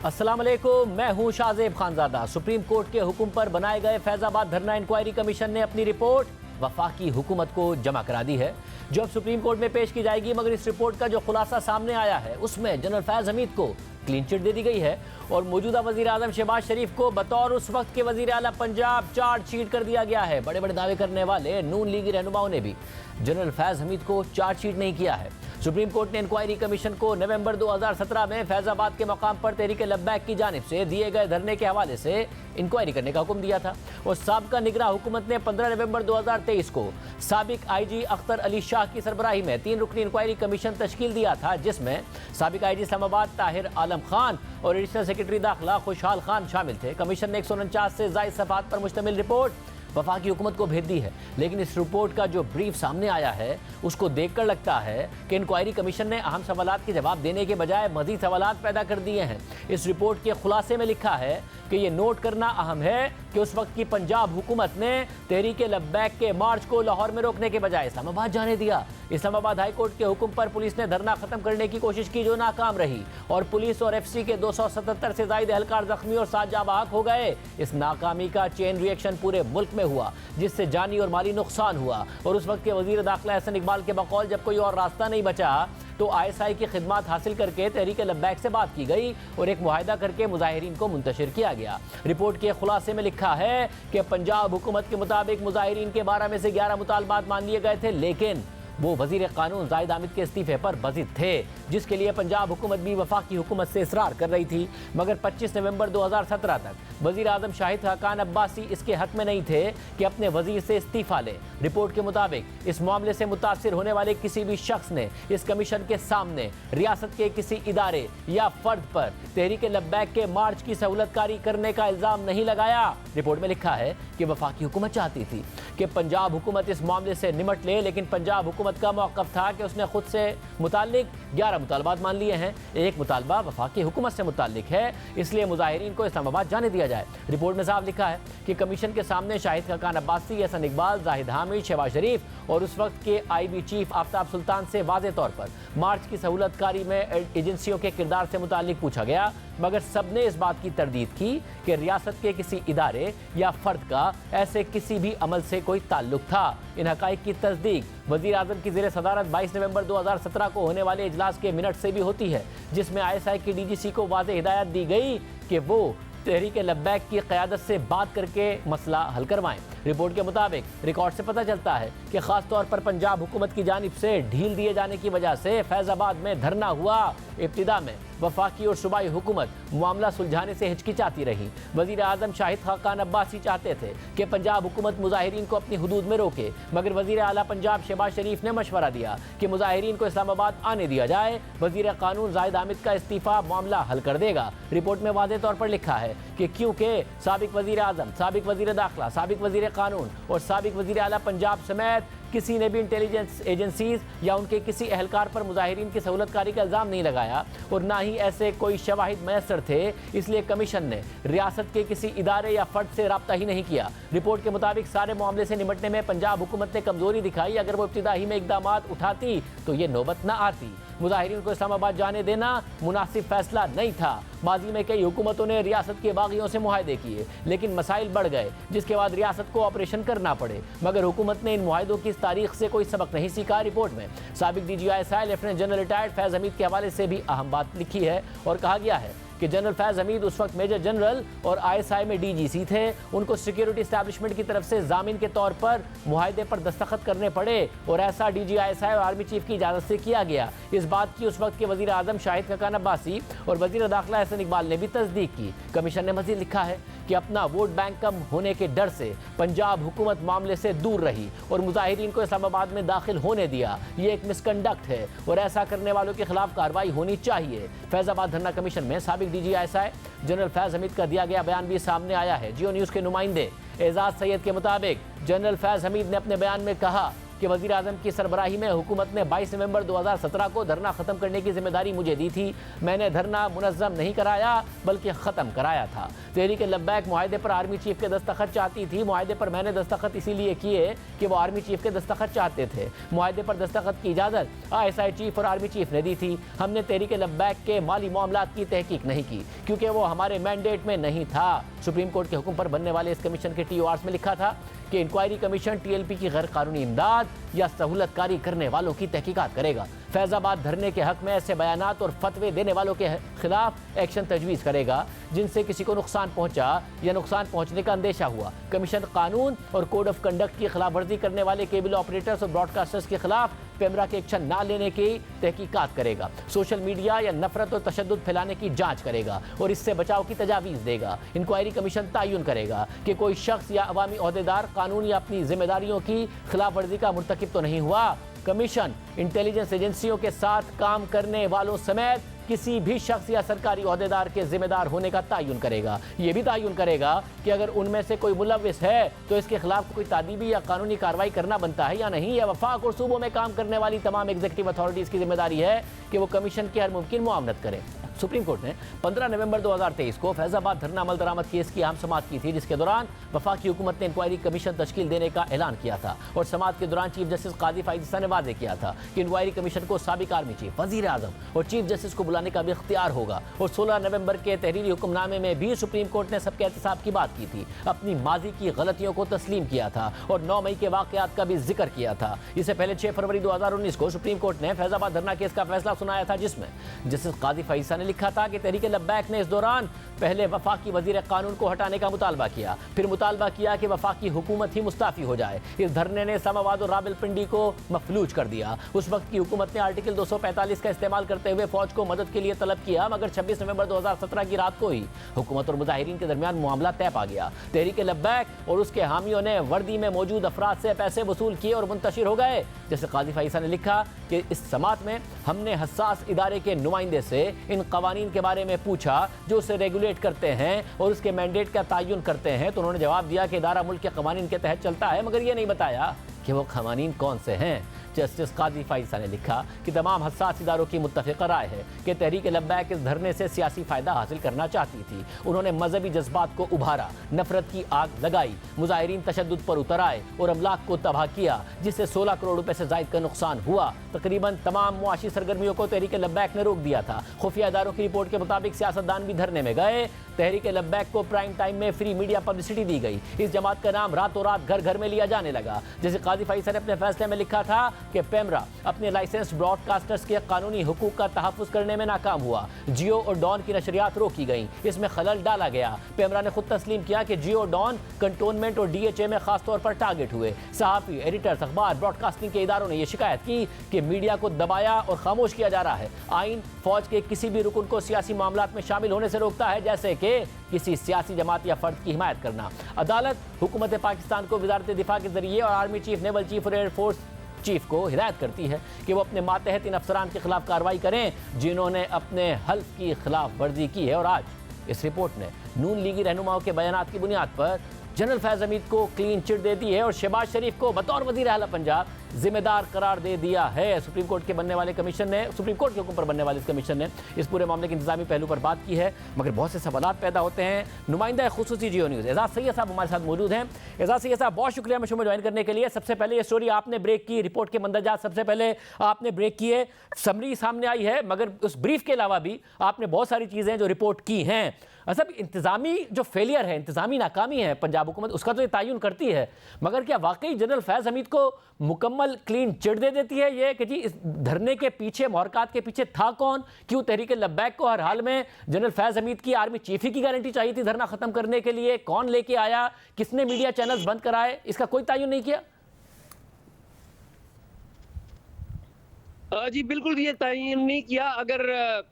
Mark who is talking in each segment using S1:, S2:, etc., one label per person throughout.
S1: अस्सलाम वालेकुम, मैं हूं शाहजेब खानजादा। सुप्रीम कोर्ट के हुक्म पर बनाए गए फैजाबाद धरना इंक्वायरी कमीशन ने अपनी रिपोर्ट वफाकी हुकूमत को जमा करा दी है, जो अब सुप्रीम कोर्ट में पेश की जाएगी। मगर इस रिपोर्ट का जो खुलासा सामने आया है उसमें जनरल फैज हमीद को क्लीन चिट दे दी गई है और मौजूदा वजीर आजम शहबाज शरीफ को बतौर उस वक्त के वजीर आला पंजाब चार्जशीट कर दिया गया है। बड़े बड़े दावे करने वाले नून लीगी रहनुमाओं ने भी जनरल फैज हमीद को चार्जशीट नहीं किया है। सुप्रीम कोर्ट ने इंक्वायरी कमीशन को नवंबर 2017 में फैजाबाद के मकाम पर तहरीक लब्बैक की जानिब से दिए गए धरने के हवाले से इंक्वायरी करने का हुक्म दिया था और साबका निगरान हुकूमत ने 15 नवंबर 2023 को साबिक आईजी अख्तर अली शाह की सरबराही में 3 रुकनी इंक्वायरी कमीशन तश्कील दिया था, जिसमें साबिक आईजी इस्लामाबाद ताहिर आलम खान और एडिशनल सेक्रेटरी दाखिला खुशहाल खान शामिल थे। कमीशन ने 149 से ज़ायद सफ़हात पर मुश्तमिल रिपोर्ट वफाकी हुकूमत को भेज दी है, लेकिन इस रिपोर्ट का जो ब्रीफ सामने आया है उसको देखकर लगता है कि इंक्वायरी कमीशन ने अहम सवालात के जवाब देने के बजाय मज़ीद सवालात पैदा कर दिए हैं। इस रिपोर्ट के खुलासे में लिखा है कि ये नोट करना अहम है कि उस वक्त की पंजाब हुकूमत ने तहरीक लब्बैक के मार्च को लाहौर में रोकने के बजाय इस्लामाबाद जाने दिया। इस्लामाबाद हाई कोर्ट के हुक्म पर पुलिस ने धरना खत्म करने की कोशिश की, जो नाकाम रही और पुलिस और एफसी के 277 से ज़ायद एहलकार जख्मी और 7 जाँ बहक हो गए। इस नाकामी का चेन रिएक्शन पूरे मुल्क में हुआ, जिससे जानी और माली नुकसान हुआ और उस वक्त के वजीर दाखिला हसन इकबाल के बकौल जब कोई और रास्ता नहीं बचा तो ISI की खिदमत हासिल करके तहरीक लब्बैक से बात की गई और एक मुआहिदा करके मुजाहिरीन को मुंतशिर किया गया। रिपोर्ट के खुलासे में लिखा है कि पंजाब हुकूमत के मुताबिक मुजाहिरीन के 12 में से 11 मुतालबात मान लिए गए थे, लेकिन वो वजीर कानून जाहिद हामिद के इस्तीफे पर बजिद थे, जिसके लिए पंजाब हुकूमत भी वफाकी हुकूमत से इसरार कर रही थी। मगर 25 नवंबर 2017 तक वजीर आजम शाहिद खाकान अब्बासी इसके हक में नहीं थे कि अपने वजीर से इस्तीफा ले। रिपोर्ट के मुताबिक इस मामले से मुतासिर होने वाले किसी भी शख्स ने इस कमीशन के सामने रियासत के किसी इदारे या फर्द पर तहरीक लब्बैक के मार्च की सहूलतकारी करने का इल्ज़ाम नहीं लगाया। रिपोर्ट में लिखा है कि वफाकी हुकूमत चाहती थी कि पंजाब हुकूमत इस मामले से निमट ले, लेकिन पंजाब हुकूमत का मौक़िफ़ था कि उसने खुद से मुताल्लिक 11 मुतालबात मान लिए हैं। एक मुतालबा वफाकी हुकूमत से मुताल्लिक है, इसलिए मुजाहिरीन को इस्लामाबाद जाने दिया जाए। रिपोर्ट में साफ लिखा है कि कमीशन के सामने शाहिद खाकान अब्बासी, हसन इकबाल, जाहिद हामिद, शहबाज शरीफ और उस वक्त के IB चीफ आफ्ताब सुल्तान से वाज़े तौर पर मार्च की सहूलतकारी में एजेंसियों के किरदार से मुताल्लिक पूछा गया, मगर सबने इस बात की तरदीद की कि रियासत के किसी इदारे या फर्द का ऐसे किसी भी अमल से कोई ताल्लुक था। इन हक़ाइक़ की तस्दीक वज़ीर आज़म की ज़ेर सदारत 22 नवंबर 2017 को होने वाले इजलास के मिनट से भी होती है, जिसमें ISI की DGC को वाज़ेह हिदायत दी गई कि वो तहरीक लब्बैक की क़यादत से बात करके मसला हल करवाएं। रिपोर्ट के मुताबिक रिकॉर्ड से पता चलता है कि ख़ास तौर पर पंजाब हुकूमत की जानिब से ढील दिए जाने की वजह से फैज़ाबाद में धरना हुआ। इब्तिदा में वफाकी और सूबाई हुकूमत मामला सुलझाने से हिचकिचाती रही। वज़ीर आज़म शाहिद खाकान अब्बासी चाहते थे कि पंजाब हुकूमत मुजाहिरीन को अपनी हुदूद में रोके, मगर वज़ीर आला पंजाब शहबाज शरीफ ने मशवरा दिया कि मुजाहिरीन को इस्लामाबाद आने दिया जाए। वज़ीर कानून जाहिद हामिद का इस्तीफ़ा मामला हल कर देगा। रिपोर्ट में वाज़ेह तौर पर लिखा है कि क्योंकि साबिक वज़ीर आज़म, साबिक वज़ीर दाखिला, साबिक वज़ीर कानून और साबिक वज़ीर आला पंजाब समेत किसी ने भी इंटेलिजेंस एजेंसीज या उनके किसी एहलकार पर मुजाहिरीन की सहूलतकारी का इल्ज़ाम नहीं लगाया और ना ही ऐसे कोई शवाहिद मैसर थे, इसलिए कमीशन ने रियासत के किसी इदारे या फर्द से रब्ता ही नहीं किया। रिपोर्ट के मुताबिक सारे मामले से निमटने में पंजाब हुकूमत ने कमजोरी दिखाई। अगर वो इब्तिदाई में इकदामात उठाती तो ये नौबत न आती। मुजाहिरीन को इस्लामाबाद जाने देना मुनासिब फैसला नहीं था। माजी में कई हुकूमतों ने रियासत के बागियों से मुआहदे किए, लेकिन मसाइल बढ़ गए, जिसके बाद रियासत को ऑपरेशन करना पड़े, मगर हुकूमत ने इन मुआहदों की तारीख से कोई सबक नहीं सीखा। रिपोर्ट में साबिक DG ISI lieutenant general retired Faiz Hamid के हवाले से भी अहम बात लिखी है और कहा गया है कि जनरल फैज हमीद उस वक्त मेजर जनरल और ISI में DGC थे। उनको सिक्योरिटी एस्टैब्लिशमेंट की तरफ से जामिन के तौर पर मुआहदे पर दस्तखत करने पड़े और ऐसा DG ISI और आर्मी चीफ की इजाज़त से किया गया। इस बात की उस वक्त के वज़ीर आज़म शाहिद खाकान अब्बासी और वज़ीर दाखिला हसन इकबाल ने भी तस्दीक की। कमीशन ने मज़ीद लिखा है कि अपना वोट बैंक कम होने के डर से पंजाब हुकूमत मामले से दूर रही और मुजाहिरीन को इस्लामाबाद में दाखिल होने दिया। ये एक मिसकंडक्ट है और ऐसा करने वालों के खिलाफ कार्रवाई होनी चाहिए। फैज़ाबाद धरना कमीशन में साबिक DG ISI general Faiz Hamid का दिया गया बयान भी सामने आया है। जियो न्यूज़ के नुमाइंदे एजाज सैयद के मुताबिक जनरल फैज हमीद ने अपने बयान में कहा कि वज़ीर आज़म की सरबराही में हुकूमत ने 22 नवंबर 2017 को धरना ख़त्म करने की जिम्मेदारी मुझे दी थी। मैंने धरना मुनज़्ज़म नहीं कराया बल्कि ख़त्म कराया था। तहरीक लब्बैक मुआहदे पर आर्मी चीफ के दस्तखत चाहती थी। मुआहदे पर मैंने दस्तखत इसीलिए किए कि वो आर्मी चीफ के दस्तखत चाहते थे। मुआहदे पर दस्तखत की इजाज़त ISI चीफ और आर्मी चीफ ने दी थी। हमने तहरीक लब्बैक के माली मामलात की तहकीक नहीं की क्योंकि वो हमारे मैंडेट में नहीं था। सुप्रीम कोर्ट के हुक्म पर बनने वाले इस कमीशन के TORs में लिखा था कि इंक्वायरी कमीशन TLP की गैर कानूनी इमदाद या सहूलतकारी करने वालों की तहकीकात करेगा। फैजाबाद धरने के हक में ऐसे बयानात और फतवे देने वालों के खिलाफ एक्शन तजवीज़ करेगा जिनसे किसी को नुकसान पहुंचा या नुकसान पहुंचने का अंदेशा हुआ। कमीशन कानून और कोड ऑफ कंडक्ट की खिलाफ वर्जी करने वाले केबल ऑपरेटर्स और ब्रॉडकास्टर्स के खिलाफ पेमरा के एक्शन ना लेने की तहकीकात करेगा। सोशल मीडिया या नफरत और तशद्दुद फैलाने की जांच करेगा और इससे बचाव की तजावीज़ देगा। इंक्वायरी कमीशन तयन करेगा कि कोई शख्स या अवामी ओहदेदार कानून या अपनी जिम्मेदारियों की खिलाफ वर्जी का मुर्तकिब तो नहीं हुआ। कमीशन इंटेलिजेंस एजेंसियों के साथ काम करने वालों समेत किसी भी शख्स या सरकारी ओहदेदार के जिम्मेदार होने का तयन करेगा। यह भी तयन करेगा कि अगर उनमें से कोई मुलव्विस है तो इसके खिलाफ कोई तादीबी या कानूनी कार्रवाई करना बनता है या नहीं। या वफाक और सूबों में काम करने वाली तमाम एग्जीक्यूटिव अथॉरिटीज़ की जिम्मेदारी है कि वो कमीशन की हर मुमकिन मुआवनत करें। सुप्रीम कोर्ट ने 15 नवंबर 2023 को फैजाबाद धरना अमल दरामद केस की अहम समाअत की थी, जिसके दौरान वफाकी हुकूमत ने इंक्वायरी कमीशन तश्कील देने का ऐलान किया था और समाअत के दौरान चीफ जस्टिस काजी फाइज़ ने वादे किया था कि इंक्वायरी कमीशन को साबिक आर्मी चीफ, वजीर आजम और चीफ जस्टिस को बुलाने का भी इख्तियार होगा। और 16 नवंबर के तहरीरी हुक्मनामे में भी सुप्रीम कोर्ट ने सबके एहतसाब की बात की थी, अपनी माजी की गलतियों को तस्लीम किया था और 9 मई के वाकयात का भी जिक्र किया था। इससे पहले 6 फरवरी 2019 को सुप्रीम कोर्ट ने फैजाबाद धरना केस का फैसला सुनाया था, जिसमें जस्टिस काजी फाइज़ ने लिखा था कि तहरीक लब्बैक ने इस दौरान पहले वफाकी वजीर कानून को हटाने का मुतालबा किया, फिर मुतालबा किया कि वफाकी हुकूमत ही मुस्ताफी हो जाए। इस धरने ने इस्लामाबाद और रावलपिंडी को मफलूज कर दिया। उस वक्त की हुकूमत ने आर्टिकल 245 का इस्तेमाल करते हुए फौज को मदद के लिए तलब किया, मगर 26 नवंबर 2017 की रात को ही हुकूमत और मुजाहिरीन के दरमियान मामला तय पा गया। तहरीक लब्बैक और उसके हामियों ने वर्दी में मौजूद अफराद से पैसे वसूल किए और मुंतशिर हो गए। जैसे काजी फाइज़ ने लिखा कि इस समाअत में हमने हसास इदारे के नुमाइंदे से इन कवानीन के बारे में पूछा जो उसे रेगुलेट करते हैं और उसके मैंडेट का तयन करते हैं, तो उन्होंने जवाब दिया कि इदारा मुल्क के कवानीन के तहत चलता है, मगर ये नहीं बताया कि वो कवानीन कौन से हैं। जस्टिस काजी फाइज़ ने लिखा कि तमाम हसास इदारों की मुत्तफ़िक़ा राय है कि तहरीक लब्बैक इस धरने से सियासी फ़ायदा हासिल करना चाहती थी। उन्होंने मजहबी जज्बात को उभारा, नफरत की आग लगाई, मुजाहिरीन तशद्दुद पर उतर आए और अमलाक को तबाह किया, जिससे 16 करोड़ रुपए से ज़ायद का नुकसान हुआ। तकरीबन तमाम मुआशी सरगर्मियों को तहरीक लब्बैक ने रोक दिया था। खुफिया इदारों की रिपोर्ट के मुताबिक सियासतदान भी धरने में गए। तहरीक लब्बैक को प्राइम टाइम में फ्री मीडिया पब्लिसिटी दी गई। इस जमात का नाम रातों रात घर घर में लिया जाने लगा। जैसे काजी फाइज़ ने अपने फैसले में लिखा था कि पेमरा अपने लाइसेंस ब्रॉडकास्टर्स के कानूनी हुकूक का तहफ़्फ़ुज़ करने में नाकाम हुआ। जियो और डॉन की नशरियात रोकी गई, इसमें खलल डाला गया। पेमरा ने खुद तस्लीम किया कि जियो और डॉन कंटोनमेंट और DHA में खास तौर पर टारगेट हुए। सहाफ़ी, एडिटर्स, अखबार, ब्रॉडकास्टिंग के इदारों ने यह शिकायत की कि मीडिया को दबाया और खामोश किया जा रहा है। आइन फौज के किसी भी रुकन को सियासी मामलात में शामिल होने से रोकता है, जैसे कि किसी सियासी जमात या फर्द की हिमायत करना। अदालत हुकूमत पाकिस्तान को वजारत दिफा के जरिए और आर्मी चीफ, नेवल चीफ और एयरफोर्स चीफ को हिदायत करती है कि वो अपने मातहत इन अफसरान के खिलाफ कार्रवाई करें जिन्होंने अपने हल्फ की खिलाफ वर्जी की है। और आज इस रिपोर्ट ने नून लीगी रहनुमाओं के बयानात की बुनियाद पर जनरल फैज़ हमीद को क्लीन चिट दे दी है और शहबाज शरीफ को बतौर वज़ीर आला पंजाब जिम्मेदार करार दे दिया है। सुप्रीम कोर्ट के बनने वाले कमीशन ने, सुप्रीम कोर्ट के हुक्म पर बनने वाले इस कमीशन ने इस पूरे मामले के इंतजामी पहलू पर बात की है, मगर बहुत से सवालात पैदा होते हैं। नुमाइंदा खुसूसी जियो न्यूज़ एजाज सैयद साहब हमारे साथ मौजूद हैं। एजाज सैयद साहब, बहुत शुक्रिया मैं शो में ज्वाइन करने के लिए। सबसे पहले ये स्टोरी आपने ब्रेक की, रिपोर्ट के मंदरजात सबसे पहले आपने ब्रेक किए, समरी सामने आई है, मगर उस ब्रीफ के अलावा भी आपने बहुत सारी चीज़ें जो रिपोर्ट की हैं। सब इंतजामी जो फेलियर है, इंतजामी नाकामी है पंजाब हुकूमत, उसका तो ये तयन करती है, मगर क्या वाकई जनरल फैज़ हमीद को मुकम्मल क्लीन चिट दे देती है ये कि जी इस धरने के पीछे, मुहरकात के पीछे था कौन? क्यों तहरीक लब्बैक को हर हाल में जनरल फैज़ हमीद की आर्मी चीफ ही की गारंटी चाहिए थी धरना खत्म करने के लिए? कौन लेके आया? किसने मीडिया चैनल्स बंद कराए? इसका कोई तयन नहीं किया?
S2: जी बिल्कुल ये तयन नहीं किया। अगर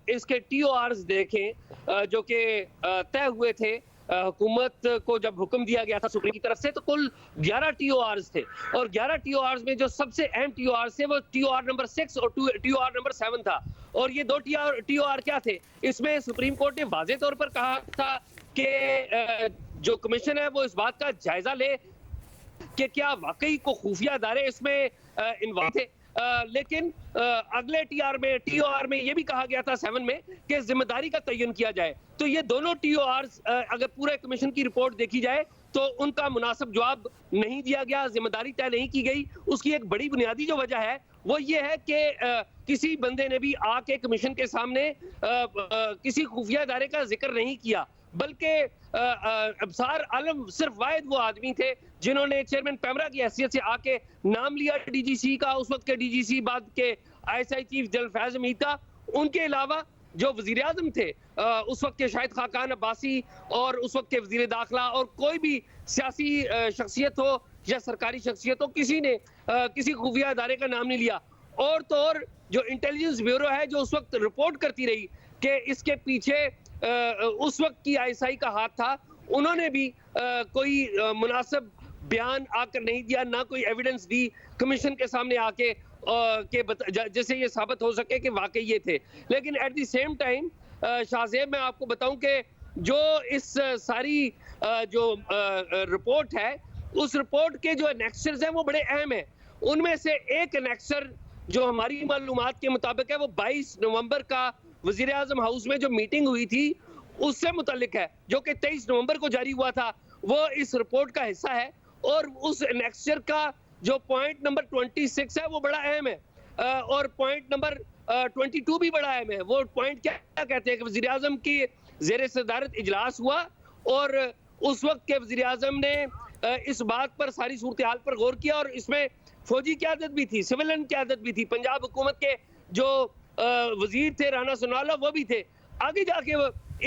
S2: इसके TORs देखें जो कि तय हुए थे हुकूमत को जब हुक्म दिया गया था सुप्रीम की तरफ से, तो कुल 11 TORs थे और 11 TORs में जो सबसे अहम TORs थे वो TOR नंबर 6 और TOR नंबर 7 था। और ये दो TOR क्या थे? इसमें सुप्रीम कोर्ट ने वाज़ेह तौर पर कहा था कि जो कमीशन है वो इस बात का जायजा ले कि क्या वाकई को खुफिया अदारे इसमें इन्वॉल्व थे। लेकिन अगले TOR में ये भी कहा गया था 7 में कि जिम्मेदारी का तयन किया जाए। तो ये दोनों टीओआरस अगर पूरे कमीशन की रिपोर्ट देखी जाए तो उनका मुनासिब जवाब नहीं दिया गया, जिम्मेदारी तय नहीं की गई। उसकी एक बड़ी बुनियादी जो वजह है वो ये है कि किसी बंदे ने भी आके कमीशन के सामने किसी खुफिया इदारे का जिक्र नहीं किया, बल्कि अब्सार आलम सिर्फ वाहिद वो आदमी थे जिन्होंने चेयरमैन पैमरा की हैसियत से आके नाम लिया डीजीसी का, उस वक्त के डीजीसी बाद के ISI chief general Faiz Hamid का। उनके अलावा जो वजीर आजम थे उस वक्त के शाहिद खाकान अब्बासी और उस वक्त के वजीर दाखिला और कोई भी सियासी शख्सियत हो या सरकारी शख्सियत हो, किसी ने किसी खुफिया इदारे का नाम नहीं लिया। और तो और जो इंटेलिजेंस ब्यूरो है जो उस वक्त रिपोर्ट करती रही कि इसके पीछे उस वक्त की आईएसआई का हाथ था, उन्होंने भी कोई मुनासिब बयान आकर नहीं दिया, ना कोई एविडेंस दी कमीशन के सामने आके जैसे ये साबित हो सके कि वाकई ये थे। लेकिन at the same time Shahzeb, मैं आपको बताऊं कि जो इस सारी जो रिपोर्ट है, उस रिपोर्ट के जो एनेक्सर्स हैं वो बड़े अहम हैं। उनमें से एक एनेक्सर जो हमारी मालूमात के मुताबिक है वो 22 नवंबर का वजीर आजम हाउस में जो मीटिंग हुई थी उससे मुतल्लिक है, जो कि 23 नवंबर को जारी हुआ था, वो इस रिपोर्ट का हिस्सा है। और उस एनेक्सर का जो पॉइंट नंबर 26 है वो बड़ा अहम है और पॉइंट नंबर 22 भी बड़ा अहम है। वो पॉइंट क्या कहते हैं कि वजीर आजम की जेर सदारत इजलास हुआ और उस वक्त के वजीर आजम ने इस बात पर सारी सूरत हाल पर गौर किया और इसमें फौजी क़यादत भी थी, सिविलियन क़यादत भी थी, पंजाब हुकूमत के जो वजीर थे राना सोनाला वो भी थे। आगे जाके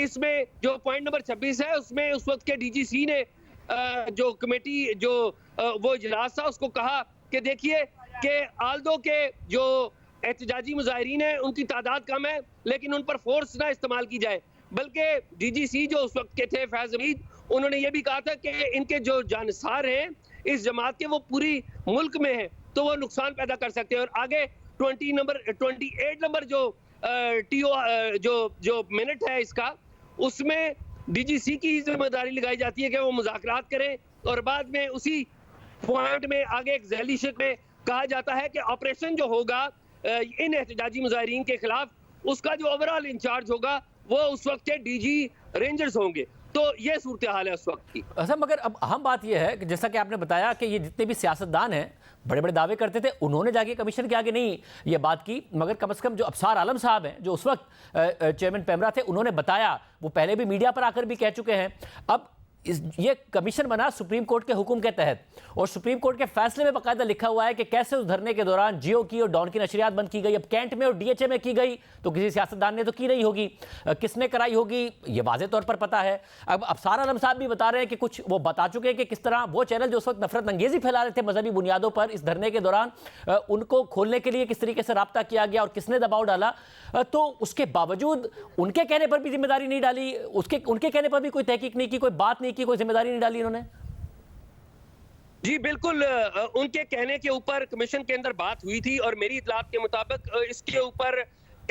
S2: इसमें जो पॉइंट नंबर 26 है उसमें उस वक्त के डीजीसी ने जो कमेटी जो वो इजलास था उसको कहा कि देखिए कि आल्दो के जो एहतजाजी मुजाहिरीन हैं उनकी तादाद कम है, लेकिन उन पर फोर्स ना इस्तेमाल की जाए। बल्कि डीजीसी जो उस वक्त के थे फैज हमीद, उन्होंने ये भी कहा था कि इनके जो जानसार हैं इस जमात के वो पूरी मुल्क में है तो वो नुकसान पैदा कर सकते हैं। और आगे 28 नंबर जो जो मिनट है इसका, उसमें डीजीसी की जिम्मेदारी लगाई जाती है कि वो मुज़ाकरात करें और बाद में उसी पॉइंट में आगे एक ज़ैली शिक में कहा जाता है कि ऑपरेशन जो होगा इन एहतजाजी मुजाहिरीन के खिलाफ, उसका जो ओवरऑल इंचार्ज होगा वो उस वक्त के डीजी रेंजर्स होंगे। तो ये सूरत हाल है उस वक्त की।
S1: अच्छा, मगर अब अहम बात यह है कि जैसा कि आपने बताया कि ये जितने भी सियासतदान हैं बड़े बड़े दावे करते थे, उन्होंने जाके कमीशन के आगे नहीं ये बात की, मगर कम से कम जो अब्सार आलम साहब हैं जो उस वक्त चेयरमैन पैमरा थे, उन्होंने बताया, वो पहले भी मीडिया पर आकर भी कह चुके हैं। अब ये कमीशन बना सुप्रीम कोर्ट के हुक्म के तहत और सुप्रीम कोर्ट के फैसले में बाकायदा लिखा हुआ है कि कैसे उस धरने के दौरान जियो की और डॉन की नशरियात बंद की गई। अब कैंट में और डीएचए में की गई तो किसी सियासतदान ने तो की नहीं होगी, किसने कराई होगी ये वाज़ेह तौर पर पता है। अब अब्सार आलम साहब भी बता रहे हैं कि कुछ वो बता चुके हैं कि किस तरह वो चैनल जो उस वक्त नफरत अंगेजी फैला रहे थे मजहबी बुनियादों पर इस धरने के दौरान, उनको खोलने के लिए किस तरीके से राब्ता किया गया और किसने दबाव डाला। तो उसके बावजूद उनके कहने पर भी जिम्मेदारी नहीं डाली, उनके कहने पर भी कोई तहकीक नहीं की, कोई बात नहीं की, कोई जिम्मेदारी नहीं डाली इन्होंने।
S2: जी बिल्कुल, उनके कहने के ऊपर कमीशन के अंदर बात हुई थी और मेरी इतलात के मुताबिक इसके ऊपर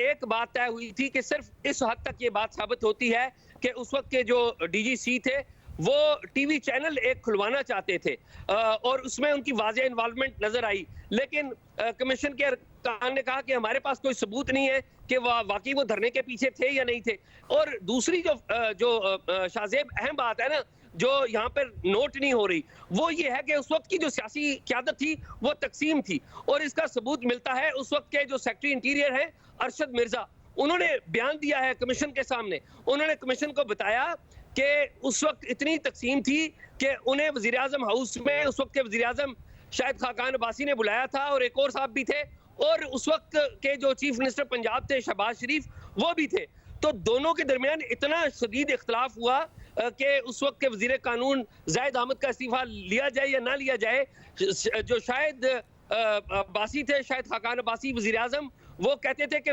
S2: एक बात तय हुई थी कि सिर्फ इस हद तक ये बात साबित होती है कि उस वक्त के जो डीजीसी थे वो टीवी चैनल एक खुलवाना चाहते थे और उसमें उनकी वाज़ेह इन्वॉल्वमेंट नजर आई। लेकिन कमीशन के अरकान ने कहा कि हमारे पास कोई सबूत नहीं है कि वाकई वो धरने के पीछे थे या नहीं थे। और दूसरी जो शाहजेब अहम बात है ना जो यहाँ पर नोट नहीं हो रही, वो ये है कि उस वक्त की जो सियासी क़यादत थी वो तकसीम थी और इसका सबूत मिलता है उस वक्त के जो सेक्रेटरी इंटीरियर है अरशद मिर्जा, उन्होंने बयान दिया है कमीशन के सामने। उन्होंने कमीशन को बताया कि उस वक्त इतनी तकसीम थी कि उन्हें वजीर आजम हाउस में उस वक्त के वजीर आजम शाहिद खाकान अब्बासी ने बुलाया था और एक और साहब भी थे और उस वक्त के जो चीफ मिनिस्टर पंजाब थे शहबाज शरीफ वो भी थे। तो दोनों के दरमियान इतना शदीद इख्तलाफ हुआ कि उस वक्त के वजीर कानून जाहिद अहमद का इस्तीफा लिया जाए या ना लिया जाए। जो शायद अब्बासी थे, शायद खाकान अब्बासी वजीर आजम, वो कहते थे कि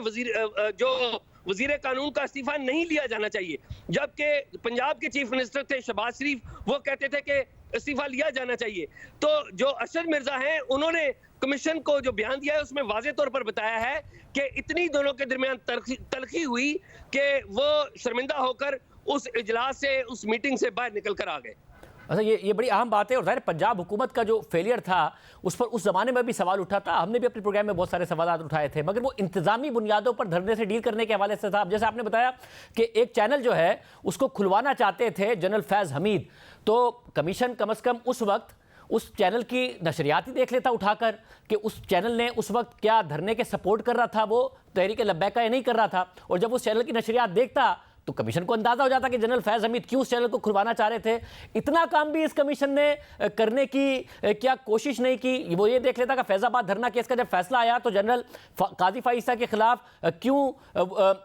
S2: वजीर कानून का इस्तीफा नहीं लिया जाना चाहिए, जबकि पंजाब के चीफ मिनिस्टर थे शहबाज शरीफ, वो कहते थे कि इस्तीफा लिया जाना चाहिए। तो जो अरशद मिर्जा हैं उन्होंने कमीशन को जो बयान दिया है उसमें वाज़ेह तौर पर बताया है कि इतनी दोनों के दरमियान तलखी हुई कि वो शर्मिंदा होकर उस इजलास से, उस मीटिंग से बाहर निकल कर आ गए।
S1: अच्छा, ये बड़ी अहम बात है। और ज़ाहिर पंजाब हुकूमत का जो फेलियर था उस पर उस ज़माने में भी सवाल उठा था। हमने भी अपने प्रोग्राम में बहुत सारे सवाल उठाए थे, मगर वो इंतज़ामी बुनियादों पर धरने से डील करने के हवाले से था। जैसे आपने बताया कि एक चैनल जो है उसको खुलवाना चाहते थे जनरल फैज़ हमीद, तो कमीशन कम से कम उस वक्त उस चैनल की नशरियात ही देख लेता उठाकर कि उस चैनल ने उस वक्त क्या धरने के सपोर्ट कर रहा था, वो तहरीक लब्बैक या नहीं कर रहा था। और जब उस चैनल की नशरियात देखता तो कमीशन को अंदाजा हो जाता कि जनरल फैज़ हमीद क्यों उस चैनल को खुलवाना चाह रहे थे। इतना काम भी इस कमीशन ने करने की क्या कोशिश नहीं की। वो ये देख लेता कि फैज़ाबाद धरना केस का जब फैसला आया तो जनरल काजी फाइसा के खिलाफ क्यों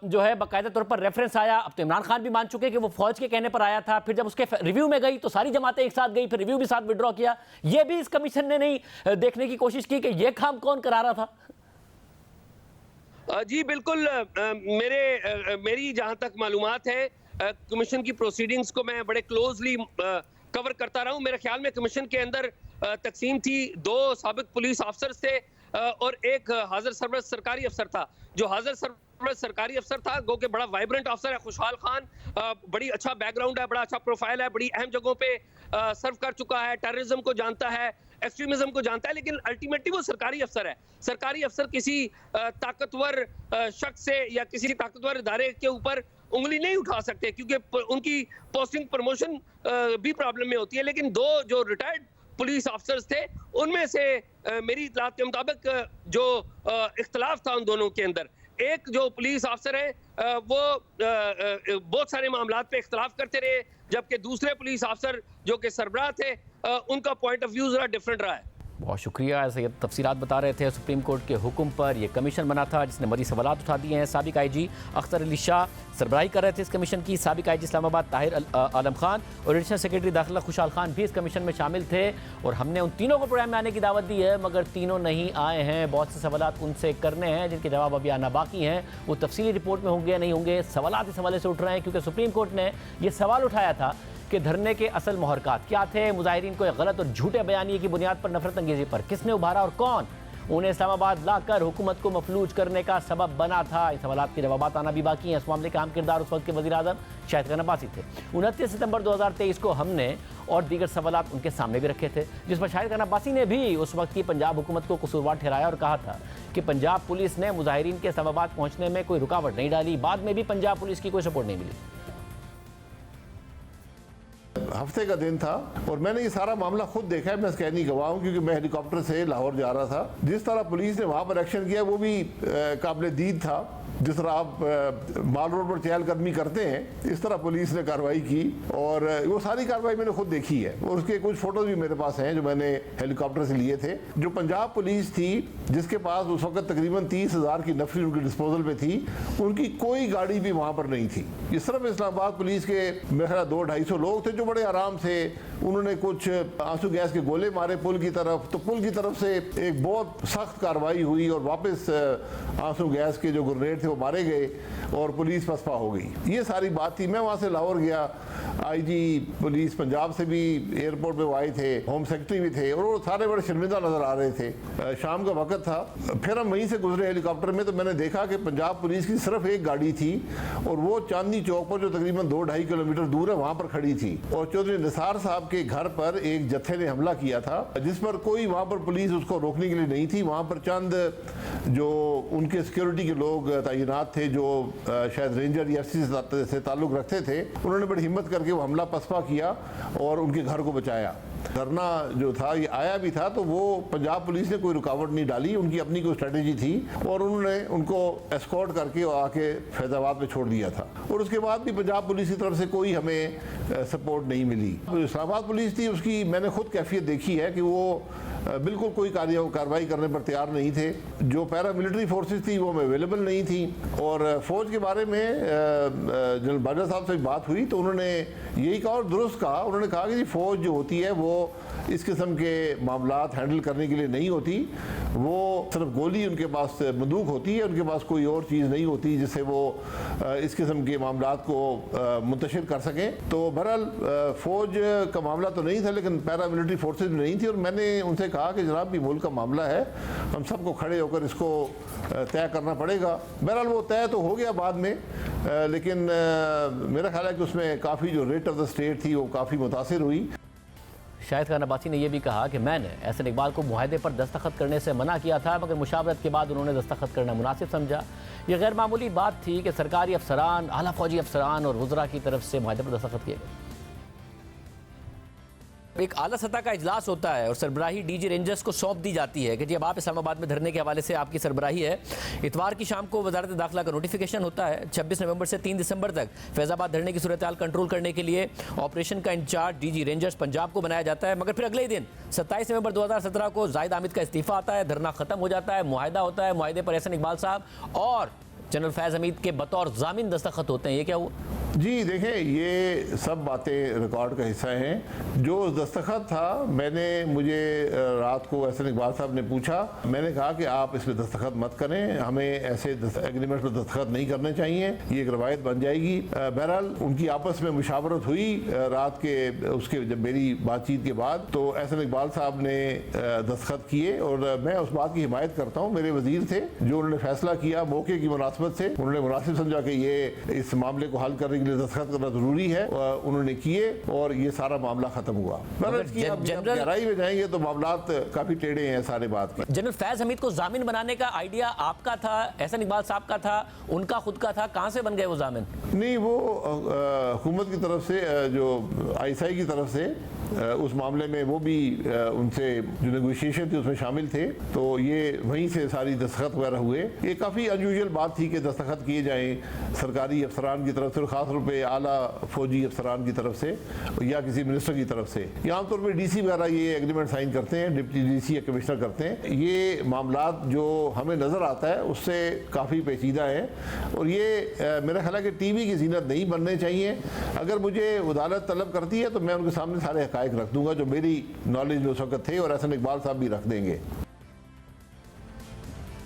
S1: जो है बाकायदा तौर पर रेफरेंस आया। अब तो इमरान खान भी मान चुके कि वो फौज के कहने पर आया था। फिर जब उसके रिव्यू में गई तो सारी जमातें एक साथ गई, फिर रिव्यू भी साथ विड्रॉ किया। ये भी इस कमीशन ने नहीं देखने की कोशिश की कि ये काम कौन करा रहा था।
S2: जी बिल्कुल, मेरी जहां तक मालूमात है, कमीशन की प्रोसीडिंग्स को मैं बड़े क्लोजली कवर करता रहा हूं। मेरे ख्याल में कमीशन के अंदर तकसीम थी, 2 साबिक पुलिस अफसर थे और एक हाजिर सरबरस्त सरकारी अफसर था। जो हाजिर सरबरस्त सरकारी अफसर था गो के बड़ा वाइब्रेंट अफसर है, खुशहाल खान, बड़ी अच्छा बैकग्राउंड है, बड़ा अच्छा प्रोफाइल है, बड़ी अहम जगहों पे सर्व कर चुका है, टेररिज्म को जानता है, एक्सट्रीमिज्म को जानता है, लेकिन अल्टीमेटली वो सरकारी अफसर है। सरकारी अफसर किसी ताकतवर शख्स से या किसी ताकतवर इदारे के ऊपर उंगली नहीं उठा सकते, क्योंकि उनकी पोस्टिंग प्रमोशन भी प्रॉब्लम में होती है। लेकिन 2 जो रिटायर्ड पुलिस अफसर्स थे उनमें से मेरी इत्तलात के मुताबिक जो इख्तलाफ था उन दोनों के अंदर, एक जो पुलिस अफसर है वो बहुत सारे मामलात पे इख्तलाफ करते रहे, जबकि दूसरे पुलिस अफसर जो कि सरबराह थे उनका पॉइंट ऑफ व्यू जरा डिफरेंट रहा है।
S1: बहुत शुक्रिया। ऐसे ये तफसीलात बता रहे थे। सुप्रीम कोर्ट के हुक्म पर यह कमीशन बना था जिसने मज़ीद सवालात उठा दिए हैं। साबिक IG अख्तर अली शाह सरबराही कर रहे थे इस कमीशन की। साबिक IG इस्लामाबाद ताहिर आलम खान और एडिशनल सेक्रेटरी दाखिला खुशहाल खान भी इस कमीशन में शामिल थे। और हमने उन तीनों को प्रोग्राम में आने की दावत दी है, मगर तीनों नहीं आए हैं। बहुत से सवालात उनसे करने हैं जिनके जवाब अभी आना बाकी हैं। वो तफसीली रिपोर्ट में होंगे नहीं होंगे, सवालात इस हवाले से उठ रहे हैं क्योंकि सुप्रीम कोर्ट ने यह सवाल उठाया था कि धरने के असल मुहरकात क्या थे, मुजाहिरीन को गलत और झूठे बयानिए की बुनियाद पर नफरत अंगेजी पर किसने उभारा और कौन उन्हें इस्लामाबाद लाकर हुकूमत को मफलूज करने का सबब बना था। इस सवालात के जवाब आना भी बाकी हैं। इस मामले का अहम किरदार उस वक्त के वज़ीर आज़म शाहिद खान अब्बासी थे। 29 सितंबर 2023 को हमने और दीगर सवालात उनके सामने भी रखे थे, जिस पर शाहिद खान अब्बासी ने भी उस वक्त की पंजाब हुकूमत को कसूरवार ठहराया और कहा था कि पंजाब पुलिस ने मुजाहिरीन के इस्लामाबाद पहुँचने में कोई रुकावट नहीं डाली। बाद में भी पंजाब पुलिस की कोई सपोर्ट नहीं मिली।
S3: हफ्ते का दिन था और मैंने ये सारा मामला खुद देखा है। मैं स्कैनी गवाह हूँ क्योंकि मैं हेलीकॉप्टर से लाहौर जा रहा था। जिस तरह पुलिस ने वहाँ पर एक्शन किया वो भी काबिल दीद था। जिस तरह आप माल रोड पर चहलकदमी करते हैं इस तरह पुलिस ने कार्रवाई की और वो सारी कार्रवाई मैंने खुद देखी है और उसके कुछ फोटोज भी मेरे पास हैं जो मैंने हेलीकॉप्टर से लिए थे। जो पंजाब पुलिस थी जिसके पास उस वक्त तकरीबन 30,000 की नफरी उनके डिस्पोजल पे थी, उनकी कोई गाड़ी भी वहाँ पर नहीं थी। इस तरफ इस्लामाबाद पुलिस के मेरे ख्याल 200-250 लोग थे जो बड़े आराम से उन्होंने कुछ आंसू गैस के गोले मारे पुल की तरफ, तो पुल की तरफ से एक बहुत सख्त कार्रवाई हुई और वापस आंसू गैस के जो ग्रेनेड थे वो मारे गए और पुलिस पसपा हो गई। ये सारी बात थी। मैं वहाँ से लाहौर गया, IG पुलिस पंजाब से भी एयरपोर्ट पे वो आए थे, होम सेक्रेटरी भी थे और वो सारे बड़े शर्मिंदा नजर आ रहे थे। शाम का वक्त था, फिर हम वहीं से गुजरे हेलीकॉप्टर में तो मैंने देखा कि पंजाब पुलिस की सिर्फ एक गाड़ी थी और वो चांदनी चौक पर जो तकरीबन 2-2.5 किलोमीटर दूर है वहाँ पर खड़ी थी और चौधरी निसार साहब के घर पर एक जत्थे ने हमला किया था जिस पर कोई वहाँ पर पुलिस उसको रोकने के लिए नहीं थी। वहाँ पर चंद जो उनके सिक्योरिटी के लोग तैनात थे जो शायद रेंजर या SC से ताल्लुक़ रखते थे, उन्होंने बड़ी हिम्मत करके वो हमला पसपा किया और उनके घर को बचाया। धरना जो था ये आया भी था तो वो पंजाब पुलिस ने कोई रुकावट नहीं डाली, उनकी अपनी कोई स्ट्रेटेजी थी और उन्होंने उनको एस्कॉर्ट करके आके फैज़ाबाद में छोड़ दिया था और उसके बाद भी पंजाब पुलिस की तरफ से कोई हमें सपोर्ट नहीं मिली। जो इस्लामाबाद पुलिस थी उसकी मैंने खुद कैफियत देखी है कि वो बिल्कुल कोई कार्रवाई करने पर तैयार नहीं थे। जो पैरा मिलिट्री फोर्सेस थी वो अवेलेबल नहीं थी और फ़ौज के बारे में जनरल बाजवा साहब से बात हुई तो उन्होंने यही कहा और दुरुस्त कहा। उन्होंने कहा कि फ़ौज जो होती है वो इस किस्म के मामलात हैंडल करने के लिए नहीं होती, वो सिर्फ गोली उनके पास बंदूक होती है, उनके पास कोई और चीज़ नहीं होती जिससे वो इस किस्म के मामलात को मुंतशिर कर सकें। तो बहरहाल फ़ौज का मामला तो नहीं था लेकिन पैरा मिलिट्री फोर्सेज भी नहीं थी और मैंने उनसे कहा कि जनाब भी मुल्क का मामला है, हम सबको खड़े होकर इसको तय करना पड़ेगा। बहरहाल वो तय तो हो गया बाद में, लेकिन मेरा ख्याल है कि उसमें काफ़ी जो रेट ऑफ द स्टेट थी वो काफ़ी मुतासिर हुई।
S1: शाहिद खान अब्बासी ने यह भी कहा कि मैंने एहसन इकबाल को मुआहदे पर दस्तखत करने से मना किया था, मगर मुशावरत के बाद उन्होंने दस्तखत करना मुनासिब समझा। यह गैर मामूली बात थी कि सरकारी अफसरान, आला फौजी अफसरान और वज़रा की तरफ से मुआहदे पर दस्तखत किए गए। एक आला सतह का इजलास होता है और सरबराही डीजी रेंजर्स को सौंप दी जाती है कि जी अब आप इस्लामाबाद में धरने के हवाले से आपकी सरबराही है। इतवार की शाम को वजारत दाखिला का नोटिफिकेशन होता है। 26 नवंबर से 3 दिसंबर तक फैज़ाबाद धरने की सूरत हाल कंट्रोल करने के लिए ऑपरेशन का इंचार्ज डीजी रेंजर्स पंजाब को बनाया जाता है। मगर फिर अगले ही दिन 27 नवंबर 2017 को जाहिद हामिद का इस्तीफा आता है, धरना खत्म हो जाता है, मुआहदा होता है। मुआहदे पर एहसन इकबाल साहब और जनरल फैज़ हमीद के बतौर जामिन दस्तखत होते हैं। ये क्या हुआ?
S3: जी देखें, ये सब बातें रिकॉर्ड का हिस्सा हैं। जो दस्तखत था, मुझे रात को एहसन इकबाल साहब ने पूछा, मैंने कहा कि आप इस पर दस्तखत मत करें, हमें ऐसे एग्रीमेंट पर दस्तखत नहीं करने चाहिए, ये एक रवायत बन जाएगी। बहरहाल उनकी आपस में मुशावरत हुई रात के उसके जब मेरी बातचीत के बाद, तो एहसन इकबाल साहब ने दस्तखत किए और मैं उस बात की हिमायत करता हूँ। मेरे वजीर थे जो उन्होंने फैसला किया मौके की मुनासबत से, उन्होंने मुनासिब समझा कि ये इस मामले को हल करने के लिए दस्तखत करना जरूरी है, उन्होंने किए और ये सारा मामला खत्म हुआ। गहराई में जाएंगे तो मामलात काफी टेढ़े हैं सारे बात के।
S1: जनरल फैज़ हमीद को जामिन बनाने का आइडिया आपका था, एहसन इकबाल साहब का था, उनका खुद का था? कहां से बन गए वो जामिन?
S3: नहीं, वो हुकूमत की तरफ से, जो आईएसआई की तरफ से उस मामले में वो भी उनसे जो नेगोशिएशन थी उसमें शामिल थे, तो ये वहीं से सारी दस्तखत वगैरह हुए। ये काफ़ी अनयूजुअल बात थी कि दस्तखत किए जाएं सरकारी अफसरान की तरफ से, और ख़ासतौर पे आला फौजी अफसरान की तरफ से या किसी मिनिस्टर की तरफ से। ये आमतौर पर डीसी वगैरह ये एग्रीमेंट साइन करते हैं, डिप्टी डीसी या कमिश्नर करते हैं। ये मामलात जो हमें नज़र आता है उससे काफ़ी पेचीदा है और ये मेरा ख्याल है कि टीवी की जीनत नहीं बनने चाहिए। अगर मुझे अदालत तलब करती है तो मैं उनके सामने सारे हक़ाइक़ रख दूंगा जो मेरी नॉलेज में उस वक्त थे, और एहसन इकबाल साहब भी रख देंगे।